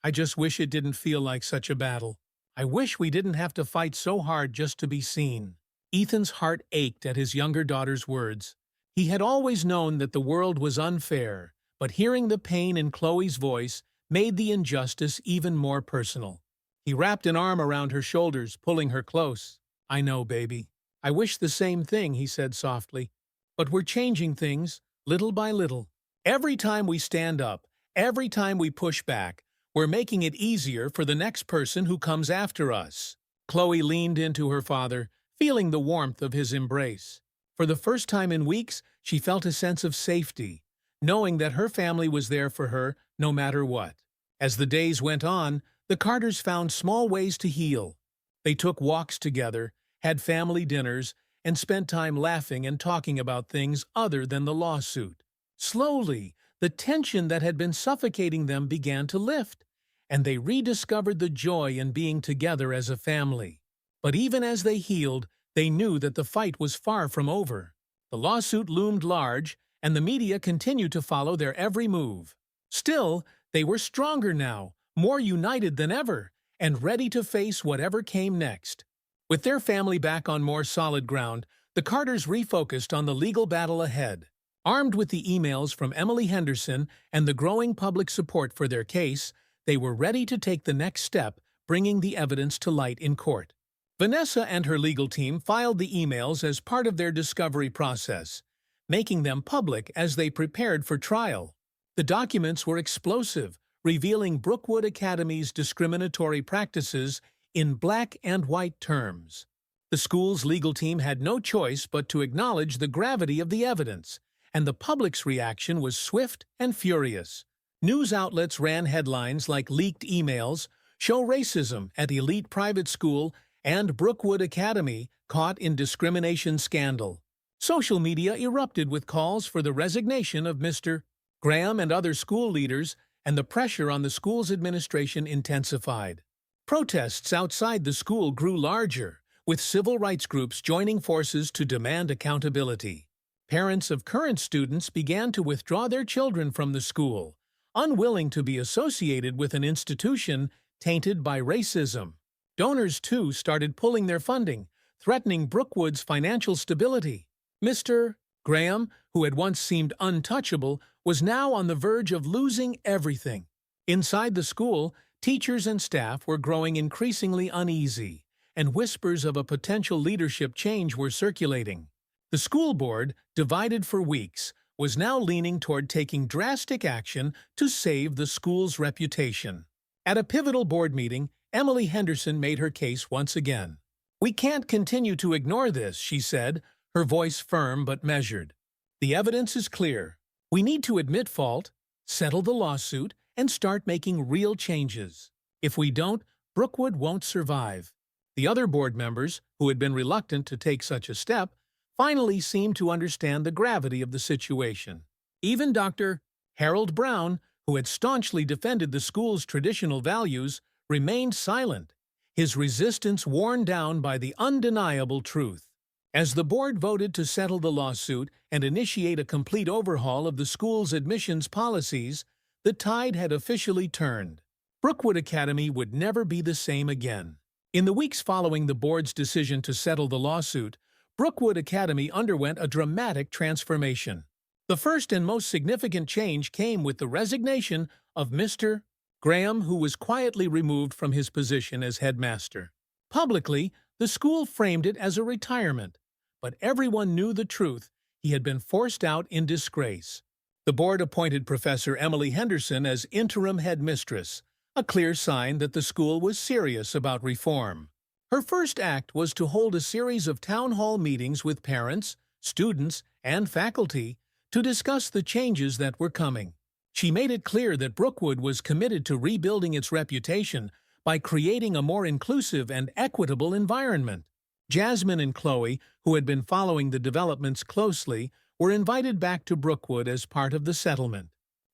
A: I just wish it didn't feel like such a battle. I wish we didn't have to fight so hard just to be seen. Ethan's heart ached at his younger daughter's words. He had always known that the world was unfair, but hearing the pain in Chloe's voice made the injustice even more personal. He wrapped an arm around her shoulders, pulling her close. I know, baby. I wish the same thing, he said softly. But we're changing things, little by little. Every time we stand up, every time we push back, we're making it easier for the next person who comes after us. Chloe leaned into her father, feeling the warmth of his embrace. For the first time in weeks, she felt a sense of safety, knowing that her family was there for her no matter what. As the days went on, the Carters found small ways to heal. They took walks together, had family dinners, and spent time laughing and talking about things other than the lawsuit. Slowly, the tension that had been suffocating them began to lift, and they rediscovered the joy in being together as a family. But even as they healed, they knew that the fight was far from over. The lawsuit loomed large, and the media continued to follow their every move. Still, they were stronger now, more united than ever, and ready to face whatever came next. With their family back on more solid ground, the Carters refocused on the legal battle ahead. Armed with the emails from Emily Henderson and the growing public support for their case, they were ready to take the next step, bringing the evidence to light in court. Vanessa and her legal team filed the emails as part of their discovery process, making them public as they prepared for trial. The documents were explosive, revealing Brookwood Academy's discriminatory practices in black and white terms. The school's legal team had no choice but to acknowledge the gravity of the evidence, and the public's reaction was swift and furious. News outlets ran headlines like "Leaked Emails," "Show Racism at Elite Private School," and "Brookwood Academy Caught in Discrimination Scandal." Social media erupted with calls for the resignation of Mr. Graham and other school leaders, and the pressure on the school's administration intensified. Protests outside the school grew larger, with civil rights groups joining forces to demand accountability. Parents of current students began to withdraw their children from the school, unwilling to be associated with an institution tainted by racism. Donors, too, started pulling their funding, threatening Brookwood's financial stability. Mr. Graham, who had once seemed untouchable, was now on the verge of losing everything. Inside the school, teachers and staff were growing increasingly uneasy, and whispers of a potential leadership change were circulating. The school board, divided for weeks, was now leaning toward taking drastic action to save the school's reputation. At a pivotal board meeting, Emily Henderson made her case once again. "We can't continue to ignore this," she said, her voice firm but measured. "The evidence is clear. We need to admit fault, settle the lawsuit, and start making real changes. If we don't, Brookwood won't survive." The other board members, who had been reluctant to take such a step, finally seemed to understand the gravity of the situation. Even Dr. Harold Brown, who had staunchly defended the school's traditional values, remained silent, his resistance worn down by the undeniable truth. As the board voted to settle the lawsuit and initiate a complete overhaul of the school's admissions policies, the tide had officially turned. Brookwood Academy would never be the same again. In the weeks following the board's decision to settle the lawsuit, Brookwood Academy underwent a dramatic transformation. The first and most significant change came with the resignation of Mr. Graham, who was quietly removed from his position as headmaster. Publicly, the school framed it as a retirement, but everyone knew the truth: he had been forced out in disgrace. The board appointed Professor Emily Henderson as interim headmistress, a clear sign that the school was serious about reform. Her first act was to hold a series of town hall meetings with parents, students, and faculty to discuss the changes that were coming. She made it clear that Brookwood was committed to rebuilding its reputation by creating a more inclusive and equitable environment. Jasmine and Chloe, who had been following the developments closely, were invited back to Brookwood as part of the settlement.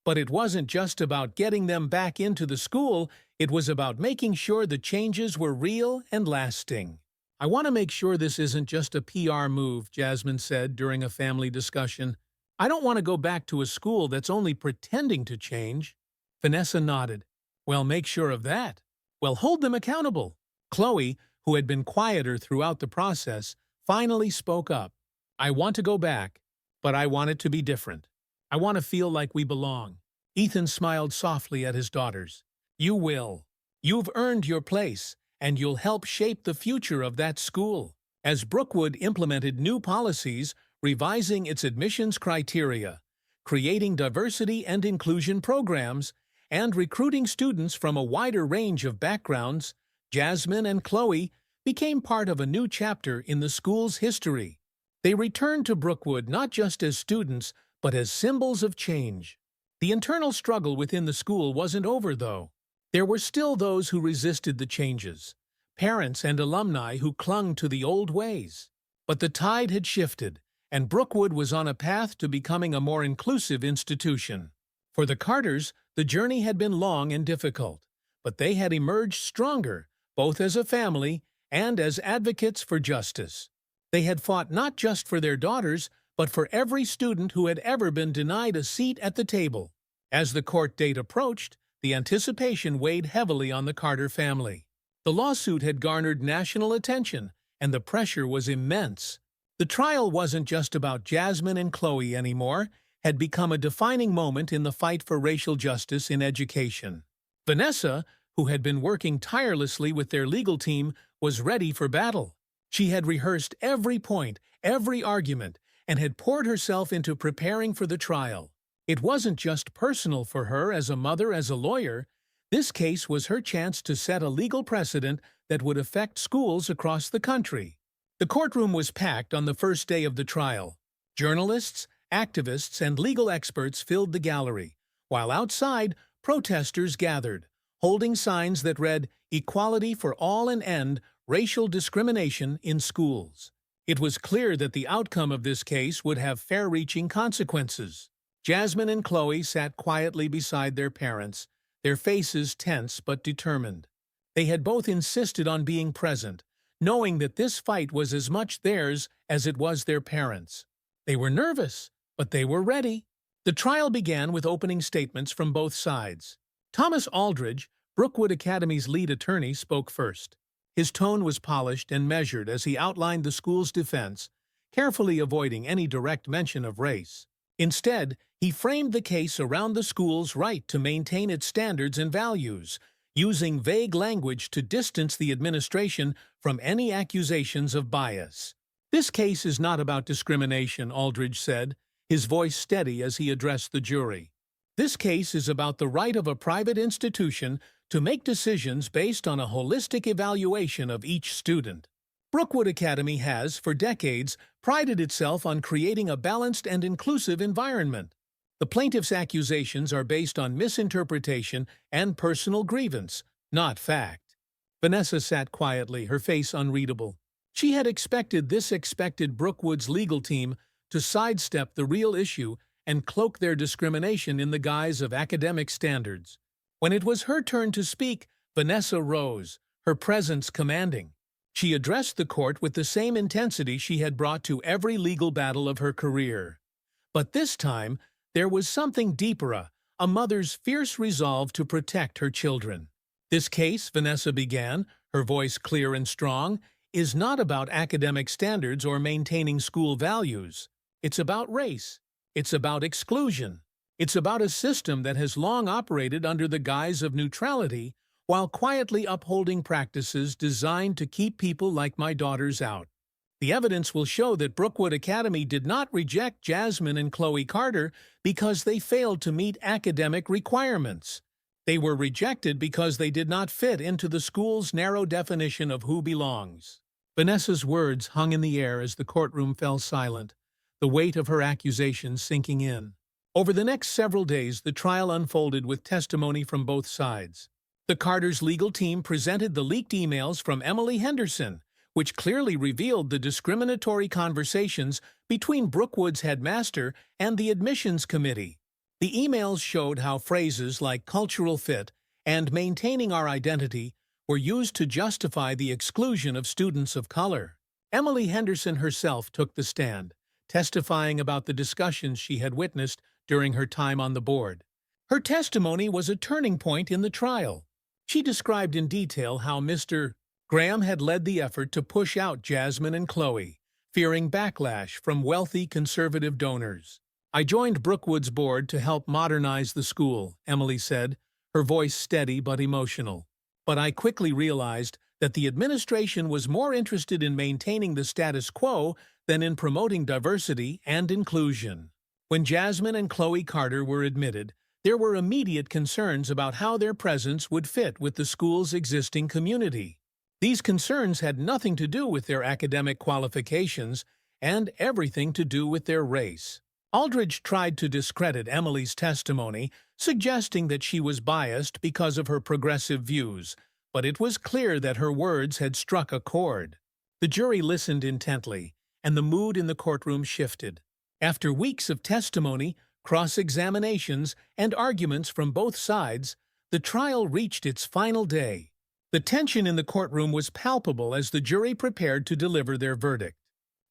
A: But it wasn't just about getting them back into the school, it was about making sure the changes were real and lasting. "I want to make sure this isn't just a PR move," Jasmine said during a family discussion. "I don't want to go back to a school that's only pretending to change." Vanessa nodded. "Well, make sure of that. Well, hold them accountable." Chloe, who had been quieter throughout the process, finally spoke up. "I want to go back, but I want it to be different. I want to feel like we belong." Ethan smiled softly at his daughters. "You will. You've earned your place, and you'll help shape the future of that school." As Brookwood implemented new policies, revising its admissions criteria, creating diversity and inclusion programs, and recruiting students from a wider range of backgrounds, Jasmine and Chloe became part of a new chapter in the school's history. They returned to Brookwood not just as students, but as symbols of change. The internal struggle within the school wasn't over, though. There were still those who resisted the changes, parents and alumni who clung to the old ways. But the tide had shifted, and Brookwood was on a path to becoming a more inclusive institution. For the Carters, the journey had been long and difficult, but they had emerged stronger, both as a family and as advocates for justice. They had fought not just for their daughters, but for every student who had ever been denied a seat at the table. As the court date approached, the anticipation weighed heavily on the Carter family. The lawsuit had garnered national attention, and the pressure was immense. The trial wasn't just about Jasmine and Chloe anymore, had become a defining moment in the fight for racial justice in education. Vanessa, who had been working tirelessly with their legal team, was ready for battle. She had rehearsed every point, every argument, and had poured herself into preparing for the trial. It wasn't just personal for her as a mother, as a lawyer. This case was her chance to set a legal precedent that would affect schools across the country. The courtroom was packed on the first day of the trial. Journalists, activists, and legal experts filled the gallery, while outside, protesters gathered, holding signs that read, "Equality for all and end racial discrimination in schools." It was clear that the outcome of this case would have far-reaching consequences. Jasmine and Chloe sat quietly beside their parents, their faces tense but determined. They had both insisted on being present, knowing that this fight was as much theirs as it was their parents'. They were nervous, but they were ready. The trial began with opening statements from both sides. Thomas Aldridge, Brookwood Academy's lead attorney, spoke first. His tone was polished and measured as he outlined the school's defense, carefully avoiding any direct mention of race. Instead, he framed the case around the school's right to maintain its standards and values, using vague language to distance the administration from any accusations of bias. "This case is not about discrimination," Aldridge said, his voice steady as he addressed the jury. "This case is about the right of a private institution to make decisions based on a holistic evaluation of each student. Brookwood Academy has, for decades, prided itself on creating a balanced and inclusive environment. The plaintiff's accusations are based on misinterpretation and personal grievance, not fact." Vanessa sat quietly, her face unreadable. She had expected Brookwood's legal team to sidestep the real issue and cloak their discrimination in the guise of academic standards. When it was her turn to speak, Vanessa rose, her presence commanding. She addressed the court with the same intensity she had brought to every legal battle of her career. But this time, there was something deeper, a mother's fierce resolve to protect her children. "This case," Vanessa began, her voice clear and strong, "is not about academic standards or maintaining school values. It's about race. It's about exclusion. It's about a system that has long operated under the guise of neutrality while quietly upholding practices designed to keep people like my daughters out. The evidence will show that Brookwood Academy did not reject Jasmine and Chloe Carter because they failed to meet academic requirements. They were rejected because they did not fit into the school's narrow definition of who belongs." Vanessa's words hung in the air as the courtroom fell silent, the weight of her accusations sinking in. Over the next several days, the trial unfolded with testimony from both sides. The Carters' legal team presented the leaked emails from Emily Henderson, which clearly revealed the discriminatory conversations between Brookwood's headmaster and the admissions committee. The emails showed how phrases like cultural fit and maintaining our identity were used to justify the exclusion of students of color. Emily Henderson herself took the stand, testifying about the discussions she had witnessed during her time on the board. Her testimony was a turning point in the trial. She described in detail how Mr. Graham had led the effort to push out Jasmine and Chloe, fearing backlash from wealthy conservative donors. "I joined Brookwood's board to help modernize the school," Emily said, her voice steady but emotional. "But I quickly realized that the administration was more interested in maintaining the status quo than in promoting diversity and inclusion." When Jasmine and Chloe Carter were admitted, there were immediate concerns about how their presence would fit with the school's existing community. These concerns had nothing to do with their academic qualifications and everything to do with their race. Aldridge tried to discredit Emily's testimony, suggesting that she was biased because of her progressive views, but it was clear that her words had struck a chord. The jury listened intently, and the mood in the courtroom shifted. After weeks of testimony, cross-examinations, and arguments from both sides, the trial reached its final day. The tension in the courtroom was palpable as the jury prepared to deliver their verdict.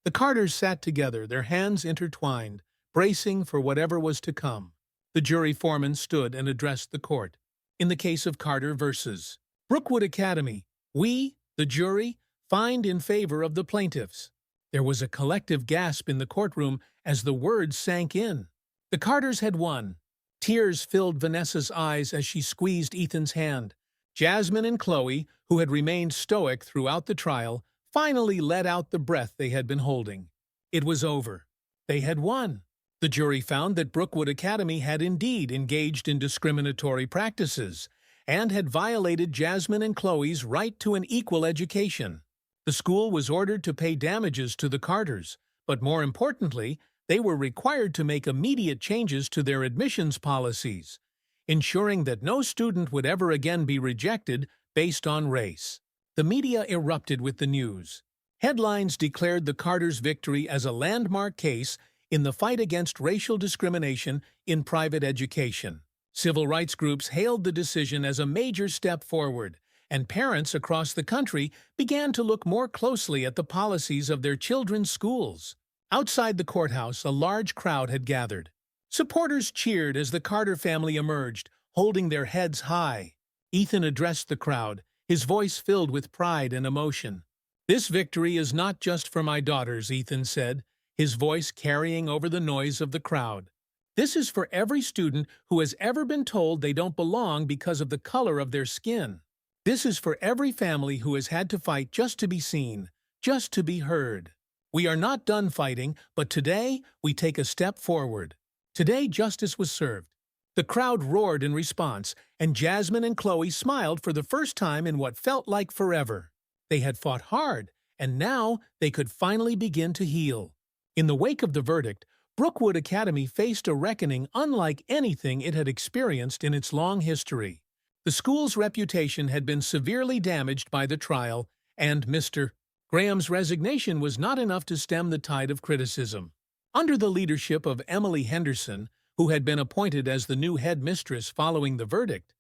A: The Carters sat together, their hands intertwined, bracing for whatever was to come. The jury foreman stood and addressed the court. "In the case of Carter versus Brookwood Academy, we, the jury, find in favor of the plaintiffs." There was a collective gasp in the courtroom as the words sank in. The Carters had won. Tears filled Vanessa's eyes as she squeezed Ethan's hand. Jasmine and Chloe, who had remained stoic throughout the trial, finally let out the breath they had been holding. It was over. They had won. The jury found that Brookwood Academy had indeed engaged in discriminatory practices and had violated Jasmine and Chloe's right to an equal education. The school was ordered to pay damages to the Carters, but more importantly, they were required to make immediate changes to their admissions policies, ensuring that no student would ever again be rejected based on race. The media erupted with the news. Headlines declared the Carters' victory as a landmark case in the fight against racial discrimination in private education. Civil rights groups hailed the decision as a major step forward, and parents across the country began to look more closely at the policies of their children's schools. Outside the courthouse, a large crowd had gathered. Supporters cheered as the Carter family emerged, holding their heads high. Ethan addressed the crowd, his voice filled with pride and emotion. "This victory is not just for my daughters," Ethan said, his voice carrying over the noise of the crowd. "This is for every student who has ever been told they don't belong because of the color of their skin. This is for every family who has had to fight just to be seen, just to be heard. We are not done fighting, but today we take a step forward. Today justice was served." The crowd roared in response, and Jasmine and Chloe smiled for the first time in what felt like forever. They had fought hard, and now they could finally begin to heal. In the wake of the verdict, Brookwood Academy faced a reckoning unlike anything it had experienced in its long history. The school's reputation had been severely damaged by the trial, and Mr. Graham's resignation was not enough to stem the tide of criticism. Under the leadership of Emily Henderson, who had been appointed as the new headmistress following the verdict,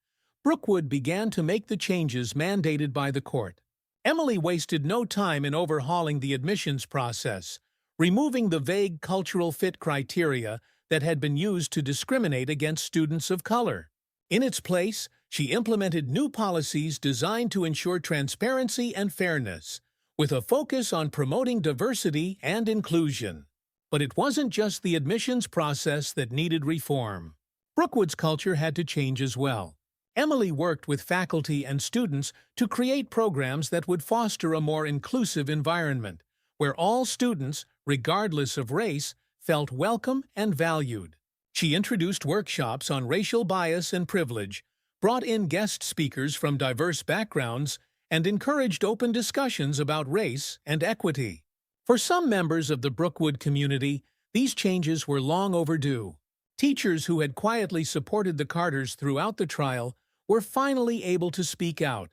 A: Brookwood began to make the changes mandated by the court. Emily wasted no time in overhauling the admissions process, removing the vague cultural fit criteria that had been used to discriminate against students of color. In its place, she implemented new policies designed to ensure transparency and fairness, with a focus on promoting diversity and inclusion. But it wasn't just the admissions process that needed reform. Brookwood's culture had to change as well. Emily worked with faculty and students to create programs that would foster a more inclusive environment, where all students, regardless of race, felt welcome and valued. She introduced workshops on racial bias and privilege, brought in guest speakers from diverse backgrounds, and encouraged open discussions about race and equity. For some members of the Brookwood community, these changes were long overdue. Teachers who had quietly supported the Carters throughout the trial were finally able to speak out,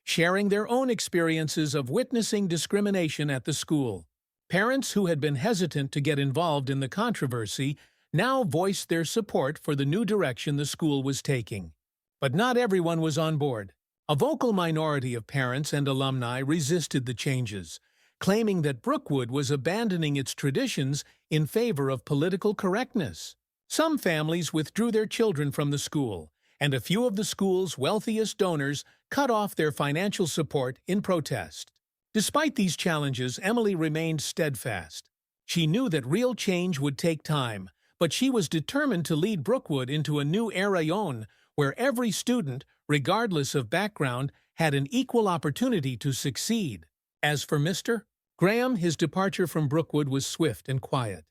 A: sharing their own experiences of witnessing discrimination at the school. Parents who had been hesitant to get involved in the controversy now voiced their support for the new direction the school was taking. But not everyone was on board. A vocal minority of parents and alumni resisted the changes, claiming that Brookwood was abandoning its traditions in favor of political correctness. Some families withdrew their children from the school, and a few of the school's wealthiest donors cut off their financial support in protest. Despite these challenges, Emily remained steadfast. She knew that real change would take time, but she was determined to lead Brookwood into a new era where every student, regardless of background, had an equal opportunity to succeed. As for Mr. Graham, his departure from Brookwood was swift and quiet.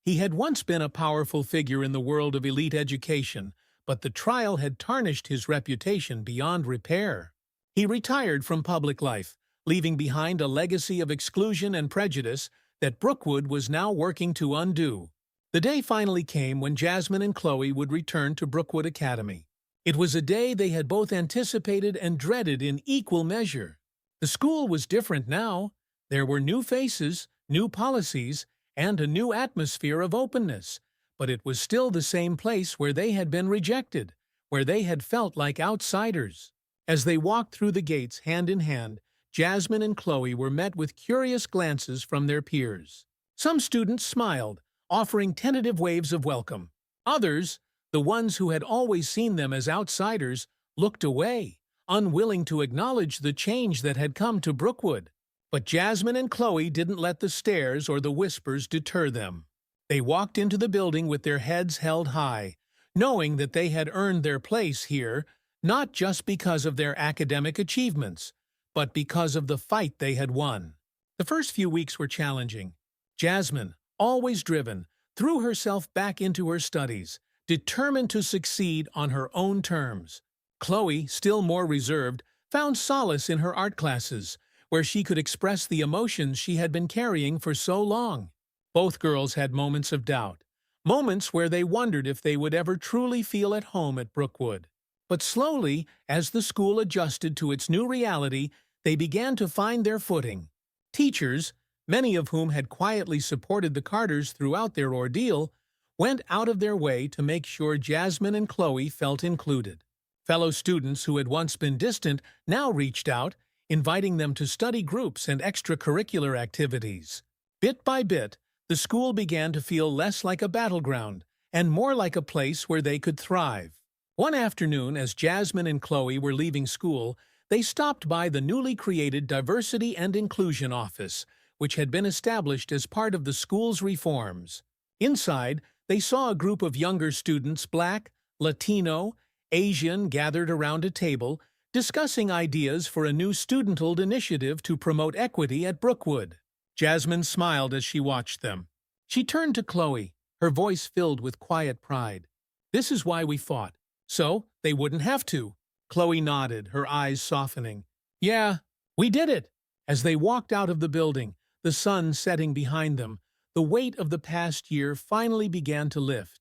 A: He had once been a powerful figure in the world of elite education, but the trial had tarnished his reputation beyond repair. He retired from public life, leaving behind a legacy of exclusion and prejudice that Brookwood was now working to undo. The day finally came when Jasmine and Chloe would return to Brookwood Academy. It was a day they had both anticipated and dreaded in equal measure. The school was different now. There were new faces, new policies, and a new atmosphere of openness, but it was still the same place where they had been rejected, where they had felt like outsiders. As they walked through the gates hand in hand, Jasmine and Chloe were met with curious glances from their peers. Some students smiled, offering tentative waves of welcome. Others, the ones who had always seen them as outsiders, looked away, unwilling to acknowledge the change that had come to Brookwood. But Jasmine and Chloe didn't let the stares or the whispers deter them. They walked into the building with their heads held high, knowing that they had earned their place here, not just because of their academic achievements, but because of the fight they had won. The first few weeks were challenging. Jasmine, always driven, threw herself back into her studies, determined to succeed on her own terms. Chloe, still more reserved, found solace in her art classes, where she could express the emotions she had been carrying for so long. Both girls had moments of doubt, moments where they wondered if they would ever truly feel at home at Brookwood. But slowly, as the school adjusted to its new reality, they began to find their footing. Teachers, many of whom had quietly supported the Carters throughout their ordeal, went out of their way to make sure Jasmine and Chloe felt included. Fellow students who had once been distant now reached out, inviting them to study groups and extracurricular activities. Bit by bit, the school began to feel less like a battleground and more like a place where they could thrive. One afternoon, as Jasmine and Chloe were leaving school, they stopped by the newly created Diversity and Inclusion Office, which had been established as part of the school's reforms. Inside, they saw a group of younger students, Black, Latino, Asian, gathered around a table, discussing ideas for a new student-led initiative to promote equity at Brookwood. Jasmine smiled as she watched them. She turned to Chloe, her voice filled with quiet pride. "This is why we fought. So they wouldn't have to." Chloe nodded, her eyes softening. "Yeah, we did it." As they walked out of the building, the sun setting behind them, the weight of the past year finally began to lift.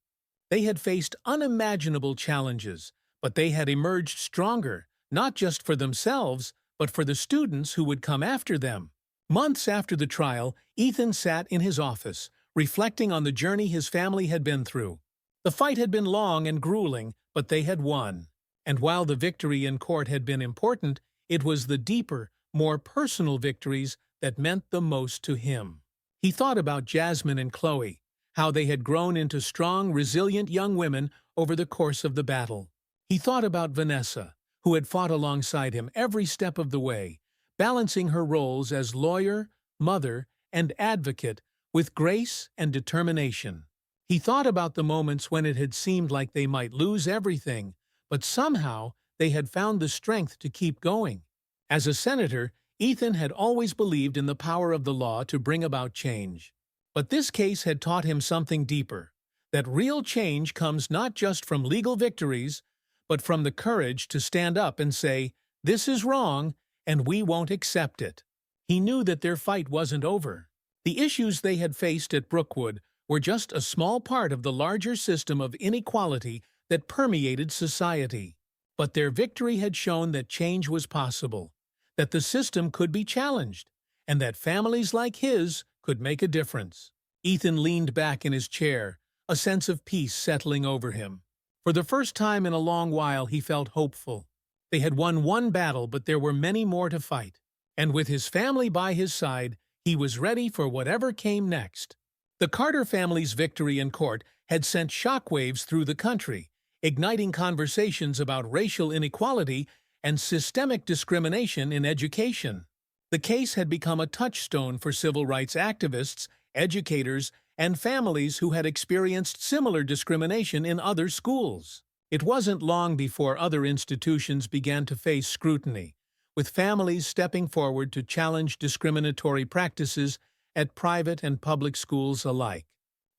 A: They had faced unimaginable challenges, but they had emerged stronger, not just for themselves, but for the students who would come after them. Months after the trial, Ethan sat in his office, reflecting on the journey his family had been through. The fight had been long and grueling, but they had won. And while the victory in court had been important, it was the deeper, more personal victories that meant the most to him. He thought about Jasmine and Chloe, how they had grown into strong, resilient young women over the course of the battle. He thought about Vanessa, who had fought alongside him every step of the way, balancing her roles as lawyer, mother, and advocate with grace and determination. He thought about the moments when it had seemed like they might lose everything, but somehow they had found the strength to keep going. As a senator, Ethan had always believed in the power of the law to bring about change. But this case had taught him something deeper, that real change comes not just from legal victories, but from the courage to stand up and say, "This is wrong, and we won't accept it." He knew that their fight wasn't over. The issues they had faced at Brookwood were just a small part of the larger system of inequality that permeated society. But their victory had shown that change was possible, that the system could be challenged, and that families like his could make a difference. Ethan leaned back in his chair, a sense of peace settling over him. For the first time in a long while, he felt hopeful. They had won one battle, but there were many more to fight. And with his family by his side, he was ready for whatever came next. The Carter family's victory in court had sent shockwaves through the country, igniting conversations about racial inequality and systemic discrimination in education. The case had become a touchstone for civil rights activists, educators, and families who had experienced similar discrimination in other schools. It wasn't long before other institutions began to face scrutiny, with families stepping forward to challenge discriminatory practices at private and public schools alike.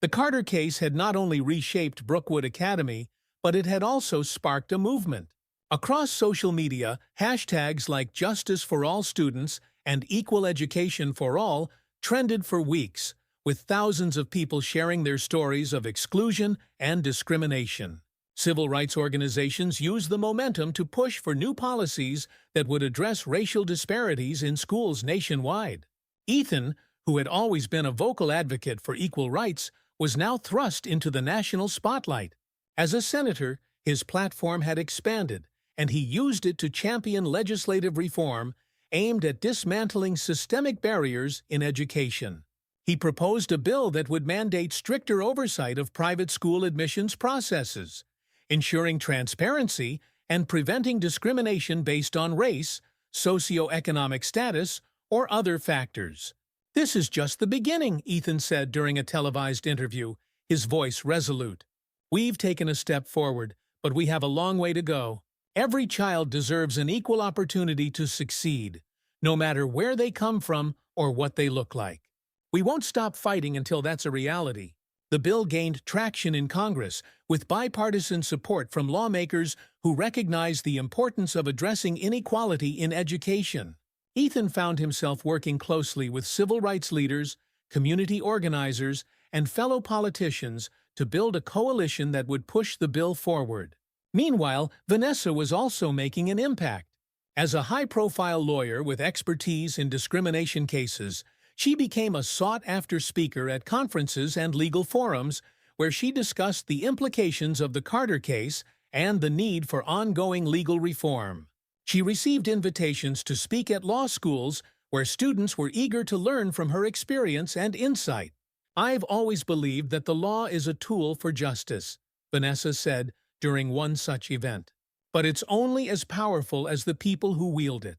A: The Carter case had not only reshaped Brookwood Academy, but it had also sparked a movement. Across social media, hashtags like Justice for All Students and Equal Education for All trended for weeks, with thousands of people sharing their stories of exclusion and discrimination. Civil rights organizations used the momentum to push for new policies that would address racial disparities in schools nationwide. Ethan, who had always been a vocal advocate for equal rights, was now thrust into the national spotlight. As a senator, his platform had expanded, and he used it to champion legislative reform aimed at dismantling systemic barriers in education. He proposed a bill that would mandate stricter oversight of private school admissions processes, ensuring transparency and preventing discrimination based on race, socioeconomic status, or other factors. "This is just the beginning," Ethan said during a televised interview, his voice resolute. "We've taken a step forward, but we have a long way to go. Every child deserves an equal opportunity to succeed, no matter where they come from or what they look like. We won't stop fighting until that's a reality." The bill gained traction in Congress, with bipartisan support from lawmakers who recognized the importance of addressing inequality in education. Ethan found himself working closely with civil rights leaders, community organizers, and fellow politicians to build a coalition that would push the bill forward. Meanwhile, Vanessa was also making an impact. As a high-profile lawyer with expertise in discrimination cases, she became a sought-after speaker at conferences and legal forums where she discussed the implications of the Carter case and the need for ongoing legal reform. She received invitations to speak at law schools where students were eager to learn from her experience and insight. "I've always believed that the law is a tool for justice," Vanessa said during one such event. "But it's only as powerful as the people who wield it.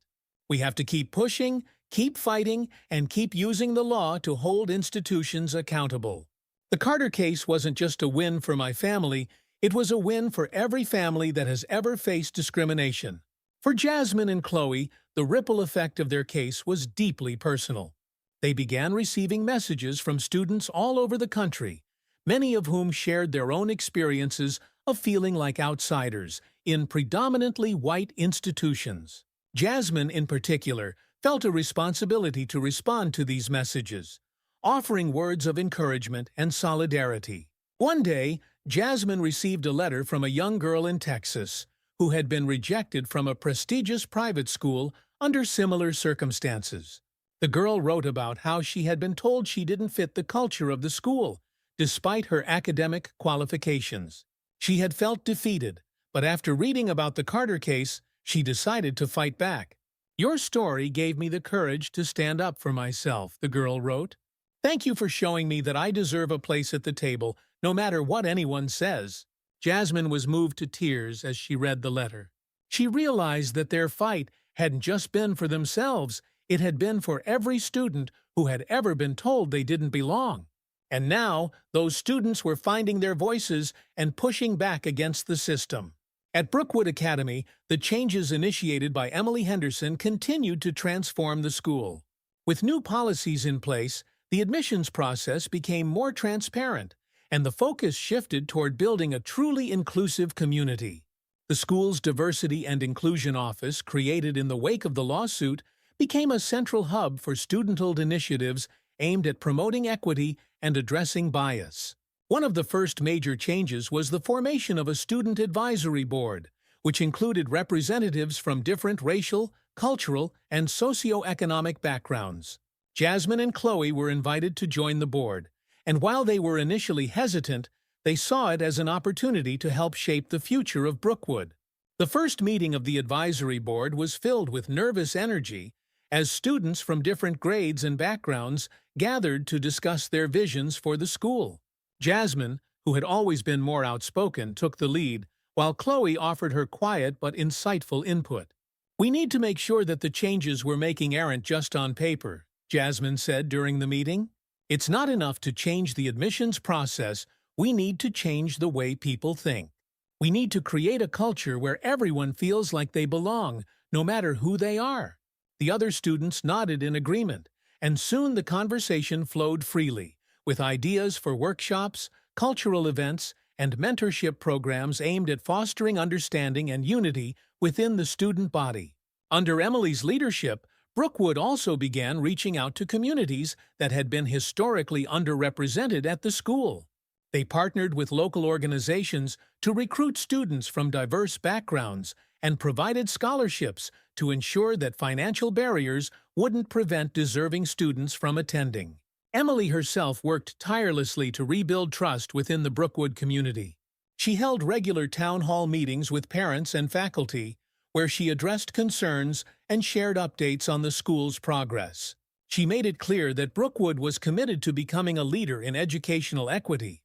A: We have to keep pushing, keep fighting, and keep using the law to hold institutions accountable." The Carter case wasn't just a win for my family, it was a win for every family that has ever faced discrimination. For Jasmine and Chloe, the ripple effect of their case was deeply personal. They began receiving messages from students all over the country, many of whom shared their own experiences of feeling like outsiders in predominantly white institutions. Jasmine, in particular, felt a responsibility to respond to these messages, offering words of encouragement and solidarity. One day, Jasmine received a letter from a young girl in Texas who had been rejected from a prestigious private school under similar circumstances. The girl wrote about how she had been told she didn't fit the culture of the school, despite her academic qualifications. She had felt defeated, but after reading about the Carter case, she decided to fight back. "Your story gave me the courage to stand up for myself," the girl wrote. "Thank you for showing me that I deserve a place at the table, no matter what anyone says." Jasmine was moved to tears as she read the letter. She realized that their fight hadn't just been for themselves, it had been for every student who had ever been told they didn't belong. And now, those students were finding their voices and pushing back against the system. At Brookwood Academy, the changes initiated by Emily Henderson continued to transform the school. With new policies in place, the admissions process became more transparent, and the focus shifted toward building a truly inclusive community. The school's Diversity and Inclusion Office, created in the wake of the lawsuit, became a central hub for student-led initiatives aimed at promoting equity and addressing bias. One of the first major changes was the formation of a student advisory board, which included representatives from different racial, cultural, and socioeconomic backgrounds. Jasmine and Chloe were invited to join the board, and while they were initially hesitant, they saw it as an opportunity to help shape the future of Brookwood. The first meeting of the advisory board was filled with nervous energy as students from different grades and backgrounds gathered to discuss their visions for the school. Jasmine, who had always been more outspoken, took the lead, while Chloe offered her quiet but insightful input. "We need to make sure that the changes we're making aren't just on paper," Jasmine said during the meeting. "It's not enough to change the admissions process, we need to change the way people think. We need to create a culture where everyone feels like they belong, no matter who they are." The other students nodded in agreement, and soon the conversation flowed freely, with ideas for workshops, cultural events, and mentorship programs aimed at fostering understanding and unity within the student body. Under Emily's leadership, Brookwood also began reaching out to communities that had been historically underrepresented at the school. They partnered with local organizations to recruit students from diverse backgrounds and provided scholarships to ensure that financial barriers wouldn't prevent deserving students from attending. Emily herself worked tirelessly to rebuild trust within the Brookwood community. She held regular town hall meetings with parents and faculty, where she addressed concerns and shared updates on the school's progress. She made it clear that Brookwood was committed to becoming a leader in educational equity.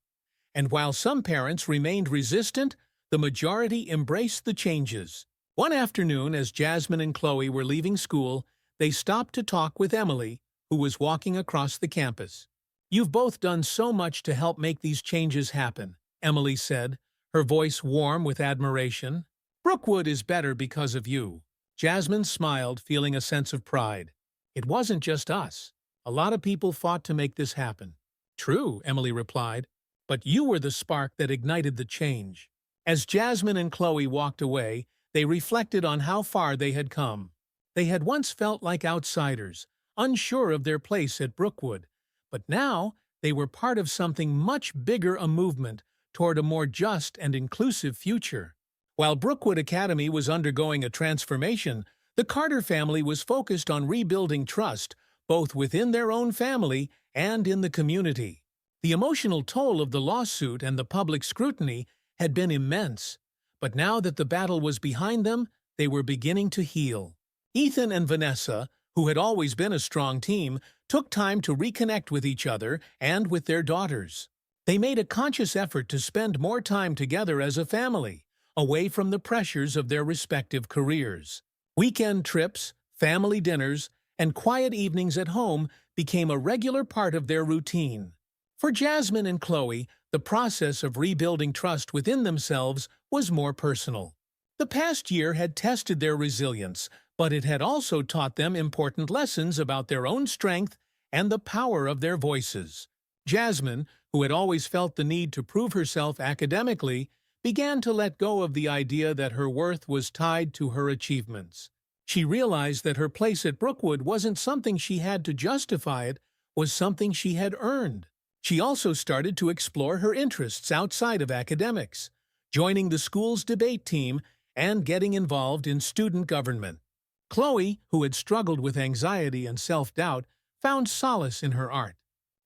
A: And while some parents remained resistant, the majority embraced the changes. One afternoon, as Jasmine and Chloe were leaving school, they stopped to talk with Emily, who was walking across the campus. "You've both done so much to help make these changes happen," Emily said, her voice warm with admiration. "Brookwood is better because of you." Jasmine smiled, feeling a sense of pride. "It wasn't just us. A lot of people fought to make this happen." "True," Emily replied, "but you were the spark that ignited the change." As Jasmine and Chloe walked away, they reflected on how far they had come. They had once felt like outsiders, unsure of their place at Brookwood, but now they were part of something much bigger, a movement toward a more just and inclusive future. While Brookwood Academy was undergoing a transformation, the Carter family was focused on rebuilding trust, both within their own family and in the community. The emotional toll of the lawsuit and the public scrutiny had been immense, but now that the battle was behind them, they were beginning to heal. Ethan and Vanessa, who had always been a strong team, took time to reconnect with each other and with their daughters. They made a conscious effort to spend more time together as a family, away from the pressures of their respective careers. Weekend trips, family dinners, and quiet evenings at home became a regular part of their routine. For Jasmine and Chloe, the process of rebuilding trust within themselves was more personal. The past year had tested their resilience, but it had also taught them important lessons about their own strength and the power of their voices. Jasmine, who had always felt the need to prove herself academically, began to let go of the idea that her worth was tied to her achievements. She realized that her place at Brookwood wasn't something she had to justify, it was something she had earned. She also started to explore her interests outside of academics, joining the school's debate team and getting involved in student government. Chloe, who had struggled with anxiety and self-doubt, found solace in her art.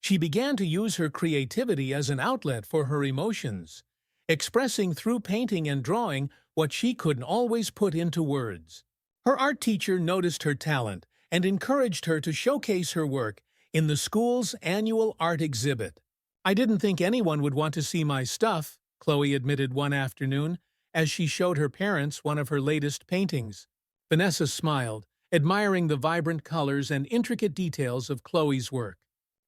A: She began to use her creativity as an outlet for her emotions, expressing through painting and drawing what she couldn't always put into words. Her art teacher noticed her talent and encouraged her to showcase her work in the school's annual art exhibit. "I didn't think anyone would want to see my stuff," Chloe admitted one afternoon, as she showed her parents one of her latest paintings. Vanessa smiled, admiring the vibrant colors and intricate details of Chloe's work.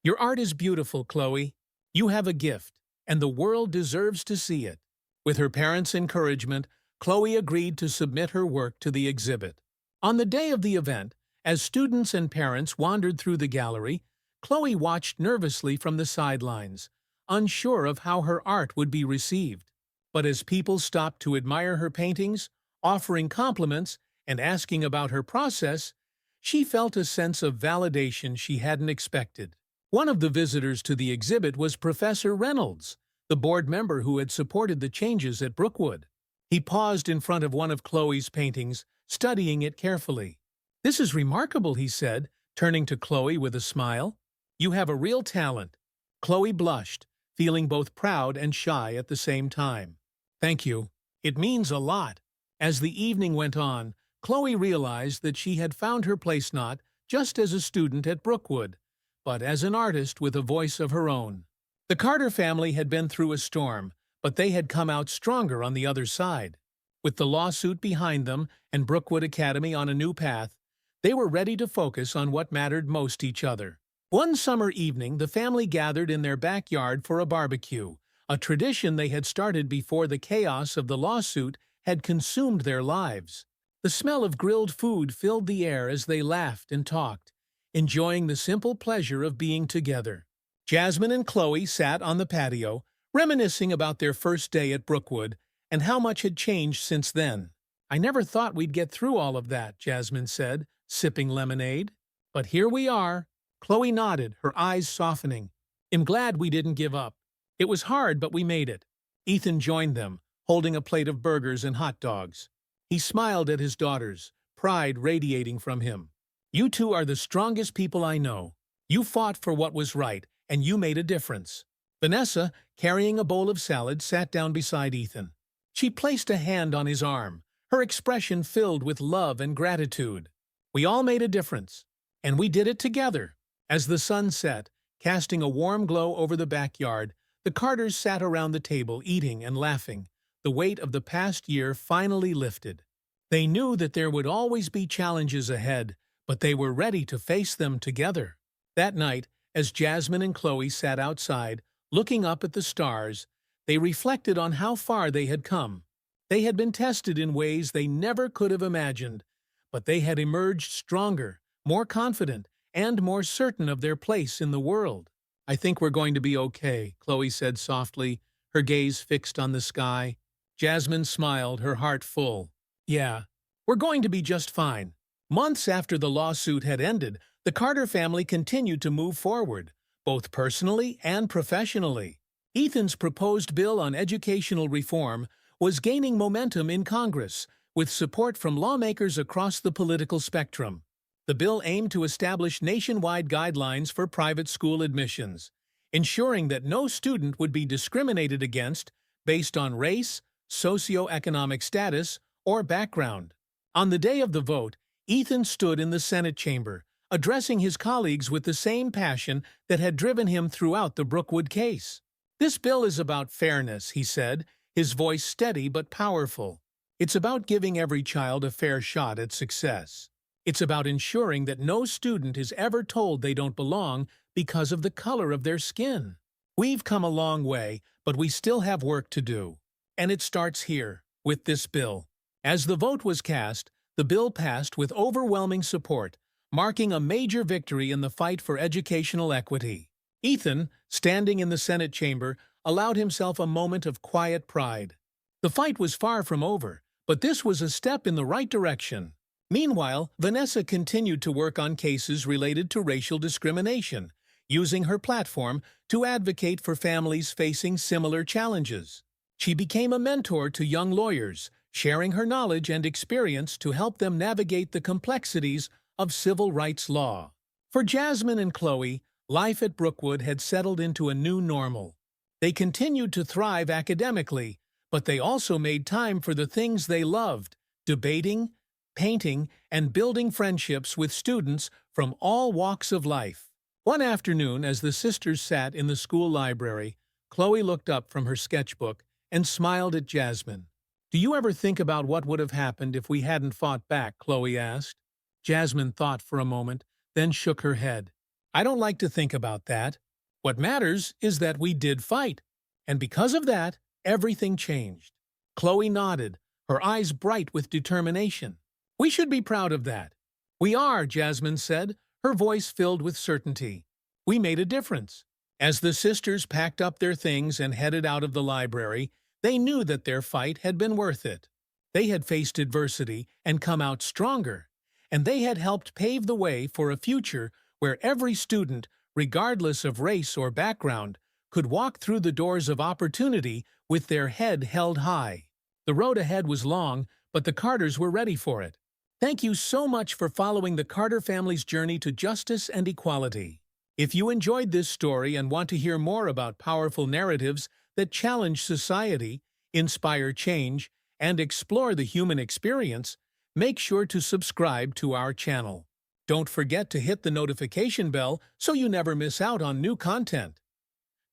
A: "Your art is beautiful, Chloe. You have a gift, and the world deserves to see it." With her parents' encouragement, Chloe agreed to submit her work to the exhibit. On the day of the event, as students and parents wandered through the gallery, Chloe watched nervously from the sidelines, unsure of how her art would be received. But as people stopped to admire her paintings, offering compliments, and asking about her process, she felt a sense of validation she hadn't expected. One of the visitors to the exhibit was Professor Reynolds, the board member who had supported the changes at Brookwood. He paused in front of one of Chloe's paintings, studying it carefully. "This is remarkable," he said, turning to Chloe with a smile. "You have a real talent." Chloe blushed, feeling both proud and shy at the same time. "Thank you. It means a lot." As the evening went on, Chloe realized that she had found her place not just as a student at Brookwood, but as an artist with a voice of her own. The Carter family had been through a storm, but they had come out stronger on the other side. With the lawsuit behind them and Brookwood Academy on a new path, they were ready to focus on what mattered most to each other. One summer evening, the family gathered in their backyard for a barbecue, a tradition they had started before the chaos of the lawsuit had consumed their lives. The smell of grilled food filled the air as they laughed and talked, enjoying the simple pleasure of being together. Jasmine and Chloe sat on the patio, reminiscing about their first day at Brookwood and how much had changed since then. "I never thought we'd get through all of that," Jasmine said, sipping lemonade. "But here we are." Chloe nodded, her eyes softening. "I'm glad we didn't give up. It was hard, but we made it." Ethan joined them, holding a plate of burgers and hot dogs. He smiled at his daughters, pride radiating from him. "You two are the strongest people I know. You fought for what was right, and you made a difference." Vanessa, carrying a bowl of salad, sat down beside Ethan. She placed a hand on his arm, her expression filled with love and gratitude. "We all made a difference, and we did it together." As the sun set, casting a warm glow over the backyard, the Carters sat around the table eating and laughing. The weight of the past year finally lifted. They knew that there would always be challenges ahead, but they were ready to face them together. That night, as Jasmine and Chloe sat outside, looking up at the stars, they reflected on how far they had come. They had been tested in ways they never could have imagined, but they had emerged stronger, more confident, and more certain of their place in the world. "I think we're going to be okay," Chloe said softly, her gaze fixed on the sky. Jasmine smiled, her heart full. "Yeah, we're going to be just fine." Months after the lawsuit had ended, the Carter family continued to move forward, both personally and professionally. Ethan's proposed bill on educational reform was gaining momentum in Congress, with support from lawmakers across the political spectrum. The bill aimed to establish nationwide guidelines for private school admissions, ensuring that no student would be discriminated against based on race, socioeconomic status, or background. On the day of the vote, Ethan stood in the Senate chamber, addressing his colleagues with the same passion that had driven him throughout the Brookwood case. "This bill is about fairness," he said, his voice steady but powerful. "It's about giving every child a fair shot at success. It's about ensuring that no student is ever told they don't belong because of the color of their skin. We've come a long way, but we still have work to do. And it starts here, with this bill." As the vote was cast, the bill passed with overwhelming support, marking a major victory in the fight for educational equity. Ethan, standing in the Senate chamber, allowed himself a moment of quiet pride. The fight was far from over, but this was a step in the right direction. Meanwhile, Vanessa continued to work on cases related to racial discrimination, using her platform to advocate for families facing similar challenges. She became a mentor to young lawyers, sharing her knowledge and experience to help them navigate the complexities of civil rights law. For Jasmine and Chloe, life at Brookwood had settled into a new normal. They continued to thrive academically, but they also made time for the things they loved: debating, painting, and building friendships with students from all walks of life. One afternoon, as the sisters sat in the school library, Chloe looked up from her sketchbook and smiled at Jasmine. "Do you ever think about what would have happened if we hadn't fought back?" Chloe asked. Jasmine thought for a moment, then shook her head. "I don't like to think about that. What matters is that we did fight. And because of that, everything changed." Chloe nodded, her eyes bright with determination. "We should be proud of that." "We are," Jasmine said, her voice filled with certainty. "We made a difference." As the sisters packed up their things and headed out of the library, they knew that their fight had been worth it. They had faced adversity and come out stronger, and they had helped pave the way for a future where every student, regardless of race or background, could walk through the doors of opportunity with their head held high. The road ahead was long, but the Carters were ready for it. Thank you so much for following the Carter family's journey to justice and equality. If you enjoyed this story and want to hear more about powerful narratives that challenge society, inspire change, and explore the human experience, make sure to subscribe to our channel. Don't forget to hit the notification bell so you never miss out on new content.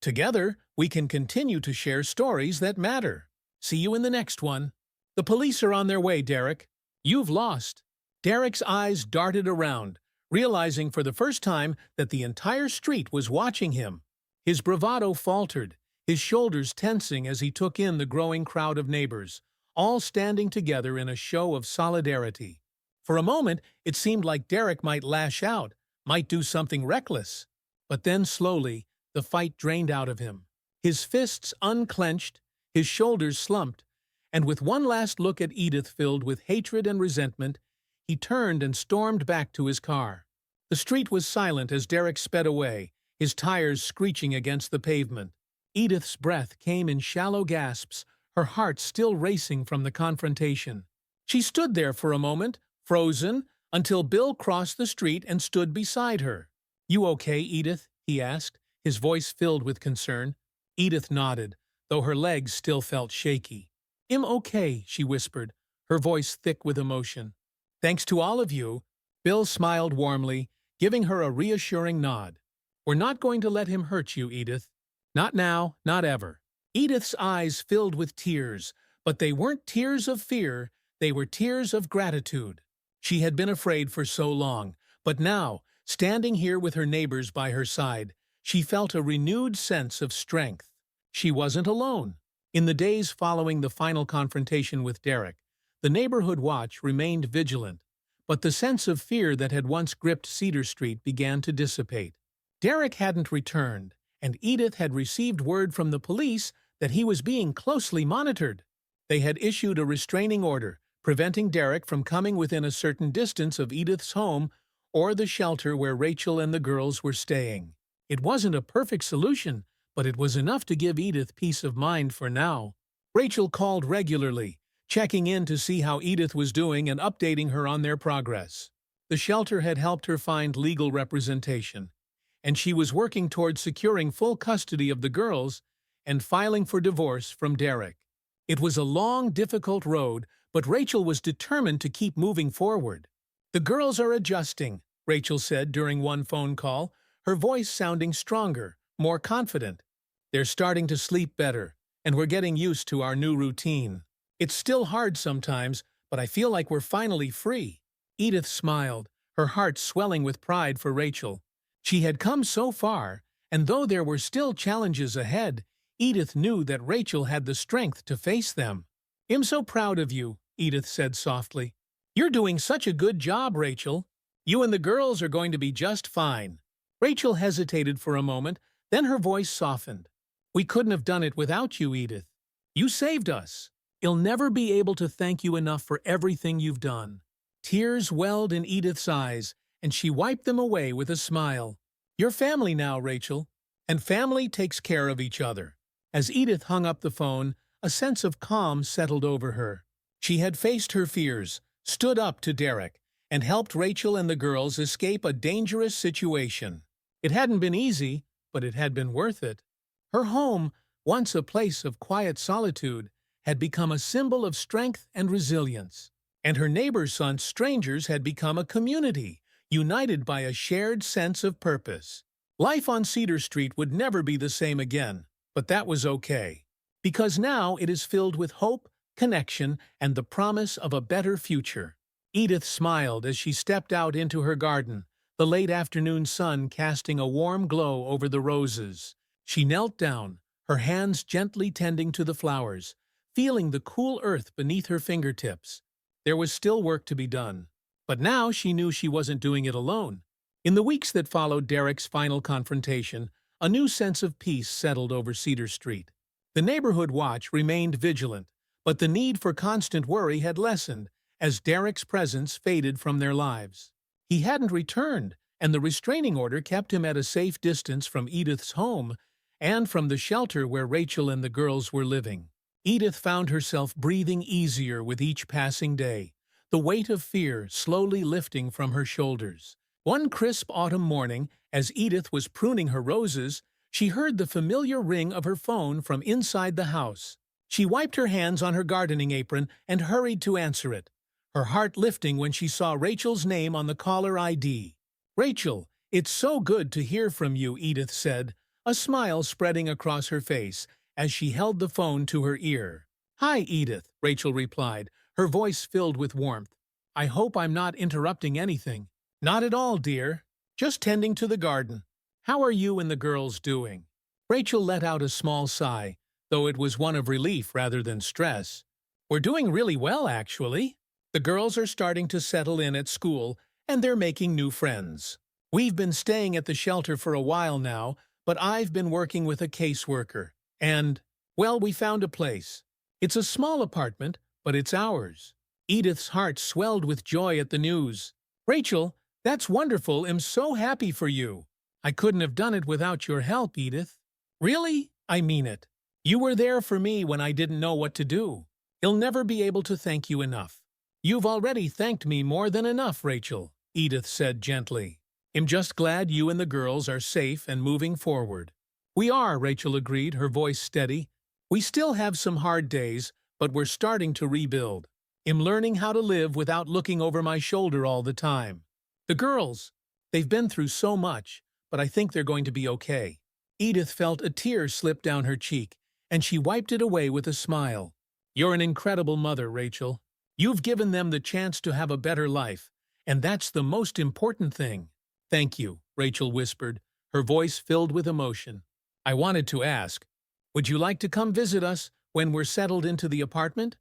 A: Together, we can continue to share stories that matter. See you in the next one. "The police are on their way, Derek. You've lost." Derek's eyes darted around, realizing for the first time that the entire street was watching him. His bravado faltered, his shoulders tensing as he took in the growing crowd of neighbors, all standing together in a show of solidarity. For a moment, it seemed like Derek might lash out, might do something reckless. But then slowly, the fight drained out of him. His fists unclenched, his shoulders slumped, and with one last look at Edith filled with hatred and resentment, he turned and stormed back to his car. The street was silent as Derek sped away, his tires screeching against the pavement. Edith's breath came in shallow gasps, her heart still racing from the confrontation. She stood there for a moment, frozen, until Bill crossed the street and stood beside her. "You okay, Edith?" he asked, his voice filled with concern. Edith nodded, though her legs still felt shaky. "I'm okay," she whispered, her voice thick with emotion. "Thanks to all of you." Bill smiled warmly, giving her a reassuring nod. "We're not going to let him hurt you, Edith. Not now, not ever." Edith's eyes filled with tears, but they weren't tears of fear, they were tears of gratitude. She had been afraid for so long, but now, standing here with her neighbors by her side, she felt a renewed sense of strength. She wasn't alone. In the days following the final confrontation with Derek, the neighborhood watch remained vigilant, but the sense of fear that had once gripped Cedar Street began to dissipate. Derek hadn't returned, and Edith had received word from the police that he was being closely monitored. They had issued a restraining order, preventing Derek from coming within a certain distance of Edith's home or the shelter where Rachel and the girls were staying. It wasn't a perfect solution, but it was enough to give Edith peace of mind for now. Rachel called regularly, checking in to see how Edith was doing and updating her on their progress. The shelter had helped her find legal representation, and she was working towards securing full custody of the girls and filing for divorce from Derek. It was a long, difficult road, but Rachel was determined to keep moving forward. "The girls are adjusting," Rachel said during one phone call, her voice sounding stronger, more confident. "They're starting to sleep better, and we're getting used to our new routine. It's still hard sometimes, but I feel like we're finally free." Edith smiled, her heart swelling with pride for Rachel. She had come so far, and though there were still challenges ahead, Edith knew that Rachel had the strength to face them. "I'm so proud of you," Edith said softly. "You're doing such a good job, Rachel. You and the girls are going to be just fine." Rachel hesitated for a moment, then her voice softened. "We couldn't have done it without you, Edith. You saved us. I'll never be able to thank you enough for everything you've done." Tears welled in Edith's eyes, and she wiped them away with a smile. "You're family now, Rachel, and family takes care of each other." As Edith hung up the phone, a sense of calm settled over her. She had faced her fears, stood up to Derek, and helped Rachel and the girls escape a dangerous situation. It hadn't been easy, but it had been worth it. Her home, once a place of quiet solitude, had become a symbol of strength and resilience. And her neighbors' sons, strangers, had become a community, united by a shared sense of purpose. Life on Cedar Street would never be the same again, but that was okay. Because now it is filled with hope, connection, and the promise of a better future. Edith smiled as she stepped out into her garden, the late afternoon sun casting a warm glow over the roses. She knelt down, her hands gently tending to the flowers, feeling the cool earth beneath her fingertips. There was still work to be done, but now she knew she wasn't doing it alone. In the weeks that followed Derek's final confrontation, a new sense of peace settled over Cedar Street. The neighborhood watch remained vigilant, but the need for constant worry had lessened as Derek's presence faded from their lives. He hadn't returned, and the restraining order kept him at a safe distance from Edith's home and from the shelter where Rachel and the girls were living. Edith found herself breathing easier with each passing day, the weight of fear slowly lifting from her shoulders. One crisp autumn morning, as Edith was pruning her roses, she heard the familiar ring of her phone from inside the house. She wiped her hands on her gardening apron and hurried to answer it, her heart lifting when she saw Rachel's name on the caller ID. "Rachel, it's so good to hear from you," Edith said, a smile spreading across her face as she held the phone to her ear. "Hi, Edith," Rachel replied, her voice filled with warmth. "I hope I'm not interrupting anything." "Not at all, dear. Just tending to the garden. How are you and the girls doing?" Rachel let out a small sigh, though it was one of relief rather than stress. "We're doing really well, actually. The girls are starting to settle in at school, and they're making new friends. We've been staying at the shelter for a while now, but I've been working with a caseworker. And, well, we found a place. It's a small apartment, but it's ours." Edith's heart swelled with joy at the news. "Rachel, that's wonderful. I'm so happy for you. I couldn't have done it without your help, Edith. Really, I mean it. You were there for me when I didn't know what to do. I'll never be able to thank you enough." "You've already thanked me more than enough, Rachel," Edith said gently. "I'm just glad you and the girls are safe and moving forward." "We are," Rachel agreed, her voice steady. "We still have some hard days, but we're starting to rebuild. I'm learning how to live without looking over my shoulder all the time. The girls, they've been through so much, but I think they're going to be okay." Edith felt a tear slip down her cheek, and she wiped it away with a smile. "You're an incredible mother, Rachel. You've given them the chance to have a better life, and that's the most important thing." "Thank you," Rachel whispered, her voice filled with emotion. "I wanted to ask, would you like to come visit us when we're settled into the apartment?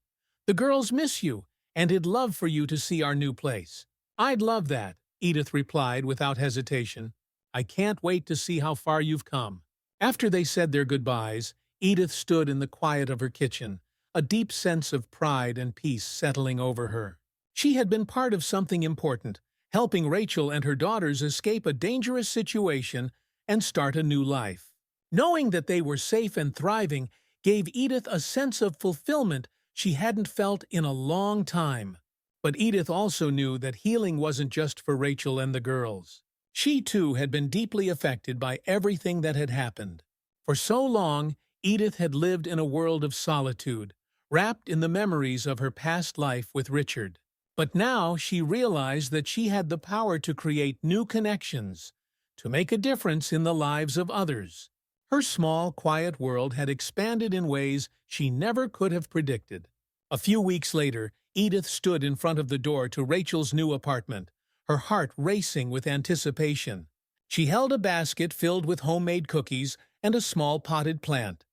A: The girls miss you, and I'd love for you to see our new place." "I'd love that," Edith replied without hesitation. "I can't wait to see how far you've come." After they said their goodbyes, Edith stood in the quiet of her kitchen, a deep sense of pride and peace settling over her. She had been part of something important, helping Rachel and her daughters escape a dangerous situation and start a new life. Knowing that they were safe and thriving gave Edith a sense of fulfillment she hadn't felt in a long time. But Edith also knew that healing wasn't just for Rachel and the girls. She, too, had been deeply affected by everything that had happened. For so long, Edith had lived in a world of solitude, wrapped in the memories of her past life with Richard. But now she realized that she had the power to create new connections, to make a difference in the lives of others. Her small, quiet world had expanded in ways she never could have predicted. A few weeks later, Edith stood in front of the door to Rachel's new apartment, her heart racing with anticipation. She held a basket filled with homemade cookies and a small potted plant,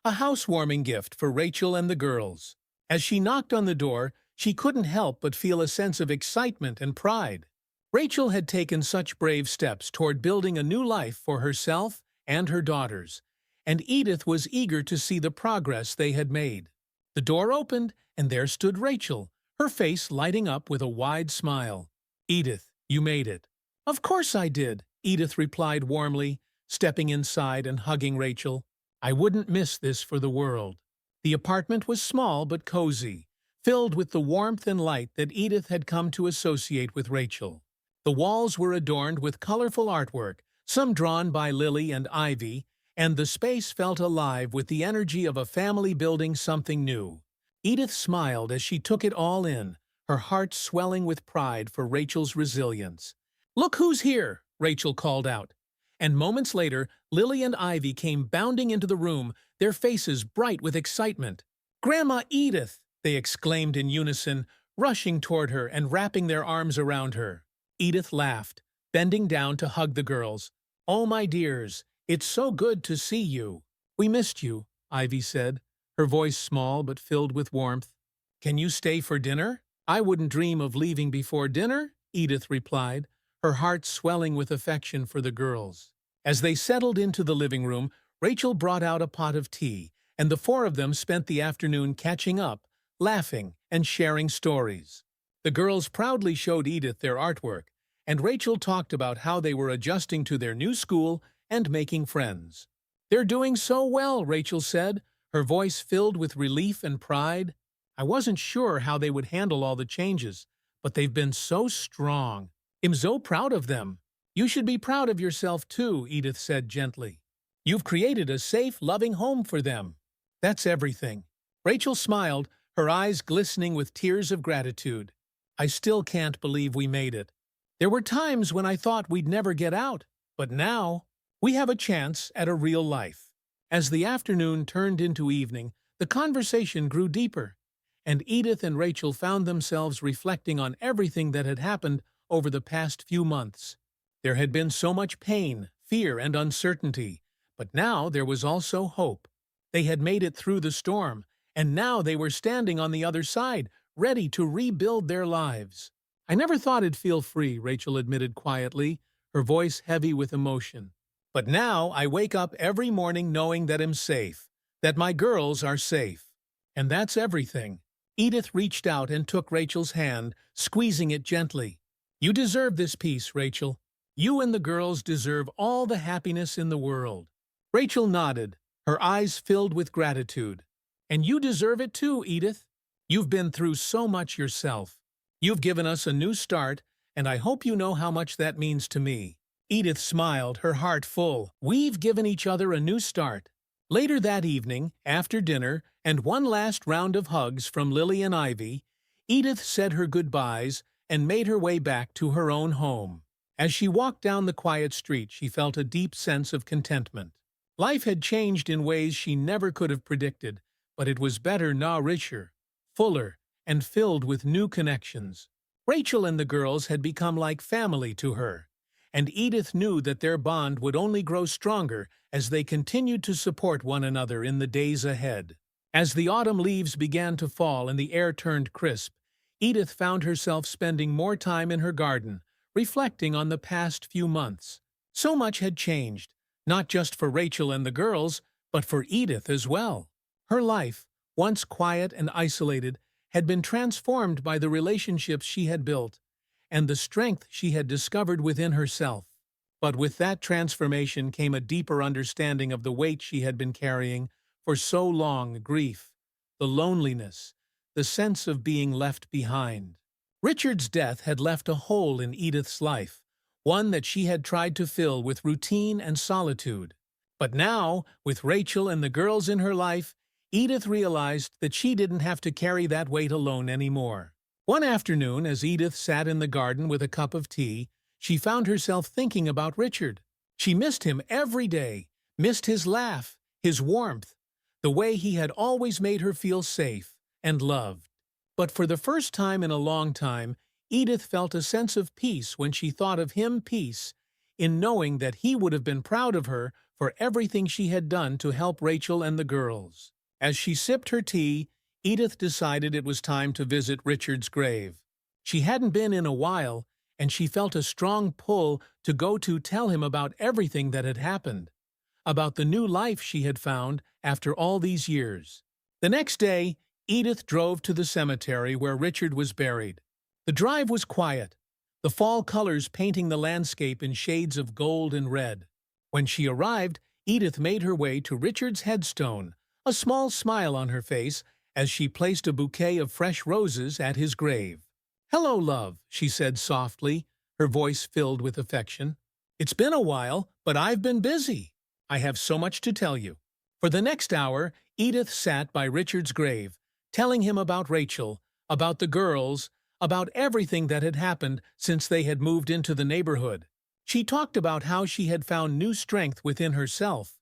A: a housewarming gift for Rachel and the girls. As she knocked on the door, she couldn't help but feel a sense of excitement and pride. Rachel had taken such brave steps toward building a new life for herself and her daughters, and Edith was eager to see the progress they had made. The door opened, and there stood Rachel, her face lighting up with a wide smile. "Edith, you made it." "Of course I did," Edith replied warmly, stepping inside and hugging Rachel. "I wouldn't miss this for the world." The apartment was small but cozy, filled with the warmth and light that Edith had come to associate with Rachel. The walls were adorned with colorful artwork, some drawn by Lily and Ivy, and the space felt alive with the energy of a family building something new. Edith smiled as she took it all in, her heart swelling with pride for Rachel's resilience. "Look who's here!" Rachel called out. And moments later, Lily and Ivy came bounding into the room, their faces bright with excitement. "Grandma Edith!" they exclaimed in unison, rushing toward her and wrapping their arms around her. Edith laughed, bending down to hug the girls. "Oh, my dears, it's so good to see you." "We missed you," Ivy said, her voice small but filled with warmth. "Can you stay for dinner?" "I wouldn't dream of leaving before dinner," Edith replied, her heart swelling with affection for the girls. As they settled into the living room, Rachel brought out a pot of tea, and the four of them spent the afternoon catching up, laughing, and sharing stories. The girls proudly showed Edith their artwork, and Rachel talked about how they were adjusting to their new school and making friends. "They're doing so well," Rachel said, her voice filled with relief and pride. "I wasn't sure how they would handle all the changes, but they've been so strong. I'm so proud of them." "You should be proud of yourself too," Edith said gently. "You've created a safe, loving home for them. That's everything." Rachel smiled, her eyes glistening with tears of gratitude. "I still can't believe we made it. There were times when I thought we'd never get out, but now we have a chance at a real life." As the afternoon turned into evening, the conversation grew deeper, and Edith and Rachel found themselves reflecting on everything that had happened over the past few months. There had been so much pain, fear, and uncertainty, but now there was also hope. They had made it through the storm, and now they were standing on the other side, ready to rebuild their lives. "I never thought I'd feel free," Rachel admitted quietly, her voice heavy with emotion. "But now I wake up every morning knowing that I'm safe, that my girls are safe. And that's everything." Edith reached out and took Rachel's hand, squeezing it gently. "You deserve this peace, Rachel. You and the girls deserve all the happiness in the world." Rachel nodded, her eyes filled with gratitude. "And you deserve it too, Edith. You've been through so much yourself. You've given us a new start, and I hope you know how much that means to me." Edith smiled, her heart full. "We've given each other a new start." Later that evening, after dinner, and one last round of hugs from Lily and Ivy, Edith said her goodbyes and made her way back to her own home. As she walked down the quiet street, she felt a deep sense of contentment. Life had changed in ways she never could have predicted, but it was better, now richer, fuller, and filled with new connections. Rachel and the girls had become like family to her, and Edith knew that their bond would only grow stronger as they continued to support one another in the days ahead. As the autumn leaves began to fall and the air turned crisp, Edith found herself spending more time in her garden, reflecting on the past few months. So much had changed, not just for Rachel and the girls, but for Edith as well. Her life, once quiet and isolated, had been transformed by the relationships she had built and the strength she had discovered within herself. But with that transformation came a deeper understanding of the weight she had been carrying for so long: grief, the loneliness, the sense of being left behind. Richard's death had left a hole in Edith's life, one that she had tried to fill with routine and solitude. But now, with Rachel and the girls in her life, Edith realized that she didn't have to carry that weight alone anymore. One afternoon, as Edith sat in the garden with a cup of tea, she found herself thinking about Richard. She missed him every day, missed his laugh, his warmth, the way he had always made her feel safe and loved. But for the first time in a long time, Edith felt a sense of peace when she thought of him, peace in knowing that he would have been proud of her for everything she had done to help Rachel and the girls. As she sipped her tea, Edith decided it was time to visit Richard's grave. She hadn't been in a while, and she felt a strong pull to go to tell him about everything that had happened, about the new life she had found after all these years. The next day, Edith drove to the cemetery where Richard was buried. The drive was quiet, the fall colors painting the landscape in shades of gold and red. When she arrived, Edith made her way to Richard's headstone, a small smile on her face as she placed a bouquet of fresh roses at his grave. "Hello, love," she said softly, her voice filled with affection. "It's been a while, but I've been busy. I have so much to tell you." For the next hour, Edith sat by Richard's grave, telling him about Rachel, about the girls, about everything that had happened since they had moved into the neighborhood. She talked about how she had found new strength within herself,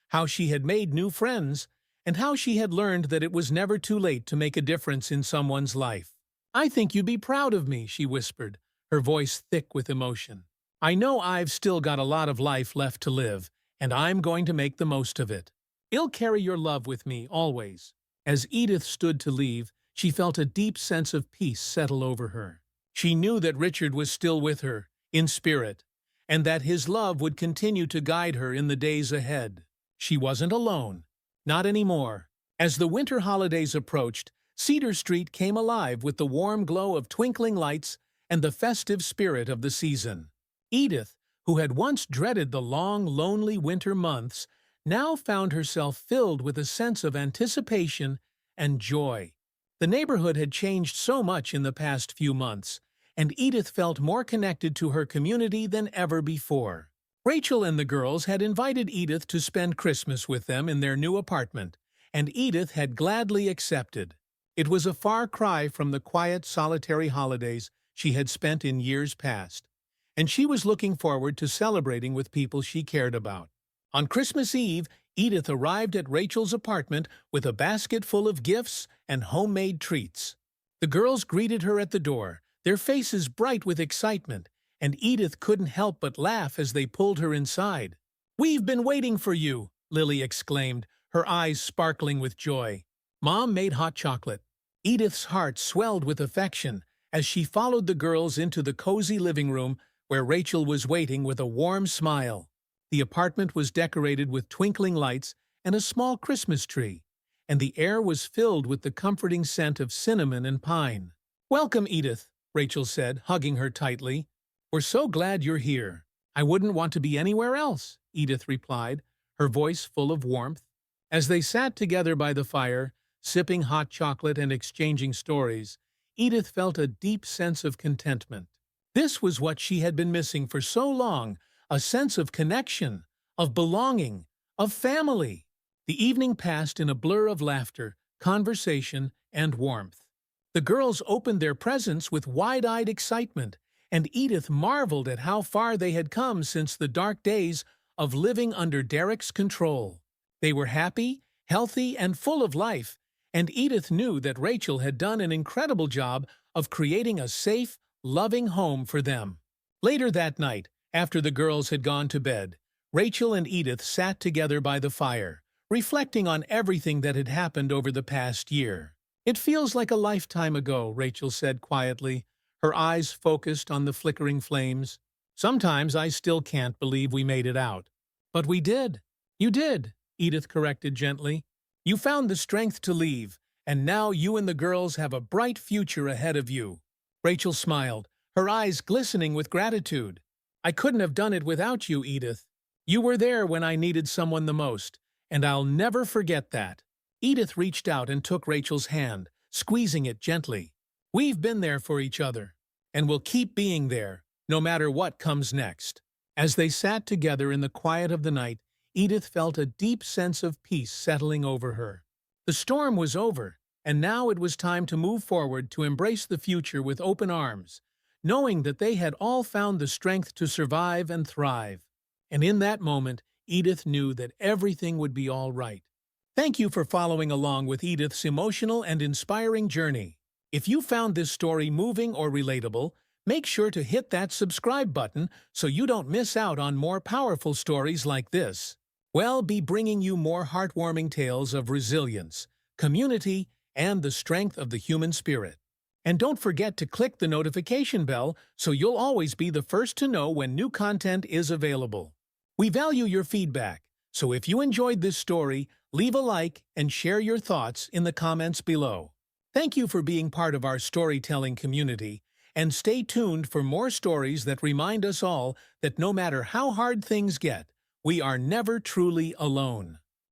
A: how she had made new friends, and how she had learned that it was never too late to make a difference in someone's life. "I think you'd be proud of me," she whispered, her voice thick with emotion. "I know I've still got a lot of life left to live, and I'm going to make the most of it. I'll carry your love with me, always." As Edith stood to leave, she felt a deep sense of peace settle over her. She knew that Richard was still with her, in spirit, and that his love would continue to guide her in the days ahead. She wasn't alone. Not anymore. As the winter holidays approached, Cedar Street came alive with the warm glow of twinkling lights and the festive spirit of the season. Edith, who had once dreaded the long, lonely winter months, now found herself filled with a sense of anticipation and joy. The neighborhood had changed so much in the past few months, and Edith felt more connected to her community than ever before. Rachel and the girls had invited Edith to spend Christmas with them in their new apartment, and Edith had gladly accepted. It was a far cry from the quiet, solitary holidays she had spent in years past, and she was looking forward to celebrating with people she cared about. On Christmas Eve, Edith arrived at Rachel's apartment with a basket full of gifts and homemade treats. The girls greeted her at the door, their faces bright with excitement, and Edith couldn't help but laugh as they pulled her inside. "We've been waiting for you," Lily exclaimed, her eyes sparkling with joy. Mom made hot chocolate. Edith's heart swelled with affection as she followed the girls into the cozy living room where Rachel was waiting with a warm smile. The apartment was decorated with twinkling lights and a small Christmas tree, and the air was filled with the comforting scent of cinnamon and pine. "Welcome, Edith," Rachel said, hugging her tightly. "We're so glad you're here." "I wouldn't want to be anywhere else," Edith replied, her voice full of warmth. As they sat together by the fire, sipping hot chocolate and exchanging stories, Edith felt a deep sense of contentment. This was what she had been missing for so long, a sense of connection, of belonging, of family. The evening passed in a blur of laughter, conversation, and warmth. The girls opened their presents with wide-eyed excitement, and Edith marveled at how far they had come since the dark days of living under Derek's control. They were happy, healthy, and full of life, and Edith knew that Rachel had done an incredible job of creating a safe, loving home for them. Later that night, after the girls had gone to bed, Rachel and Edith sat together by the fire, reflecting on everything that had happened over the past year. "It feels like a lifetime ago," Rachel said quietly, her eyes focused on the flickering flames. "Sometimes I still can't believe we made it out." "But we did." "You did," Edith corrected gently. "You found the strength to leave, and now you and the girls have a bright future ahead of you." Rachel smiled, her eyes glistening with gratitude. "I couldn't have done it without you, Edith. You were there when I needed someone the most, and I'll never forget that." Edith reached out and took Rachel's hand, squeezing it gently. "We've been there for each other, and we'll keep being there, no matter what comes next." As they sat together in the quiet of the night, Edith felt a deep sense of peace settling over her. The storm was over, and now it was time to move forward to embrace the future with open arms, knowing that they had all found the strength to survive and thrive. And in that moment, Edith knew that everything would be all right. Thank you for following along with Edith's emotional and inspiring journey. If you found this story moving or relatable, make sure to hit that subscribe button so you don't miss out on more powerful stories like this. We'll be bringing you more heartwarming tales of resilience, community, and the strength of the human spirit. And don't forget to click the notification bell so you'll always be the first to know when new content is available. We value your feedback, so if you enjoyed this story, leave a like and share your thoughts in the comments below. Thank you for being part of our storytelling community, and stay tuned for more stories that remind us all that no matter how hard things get, we are never truly alone.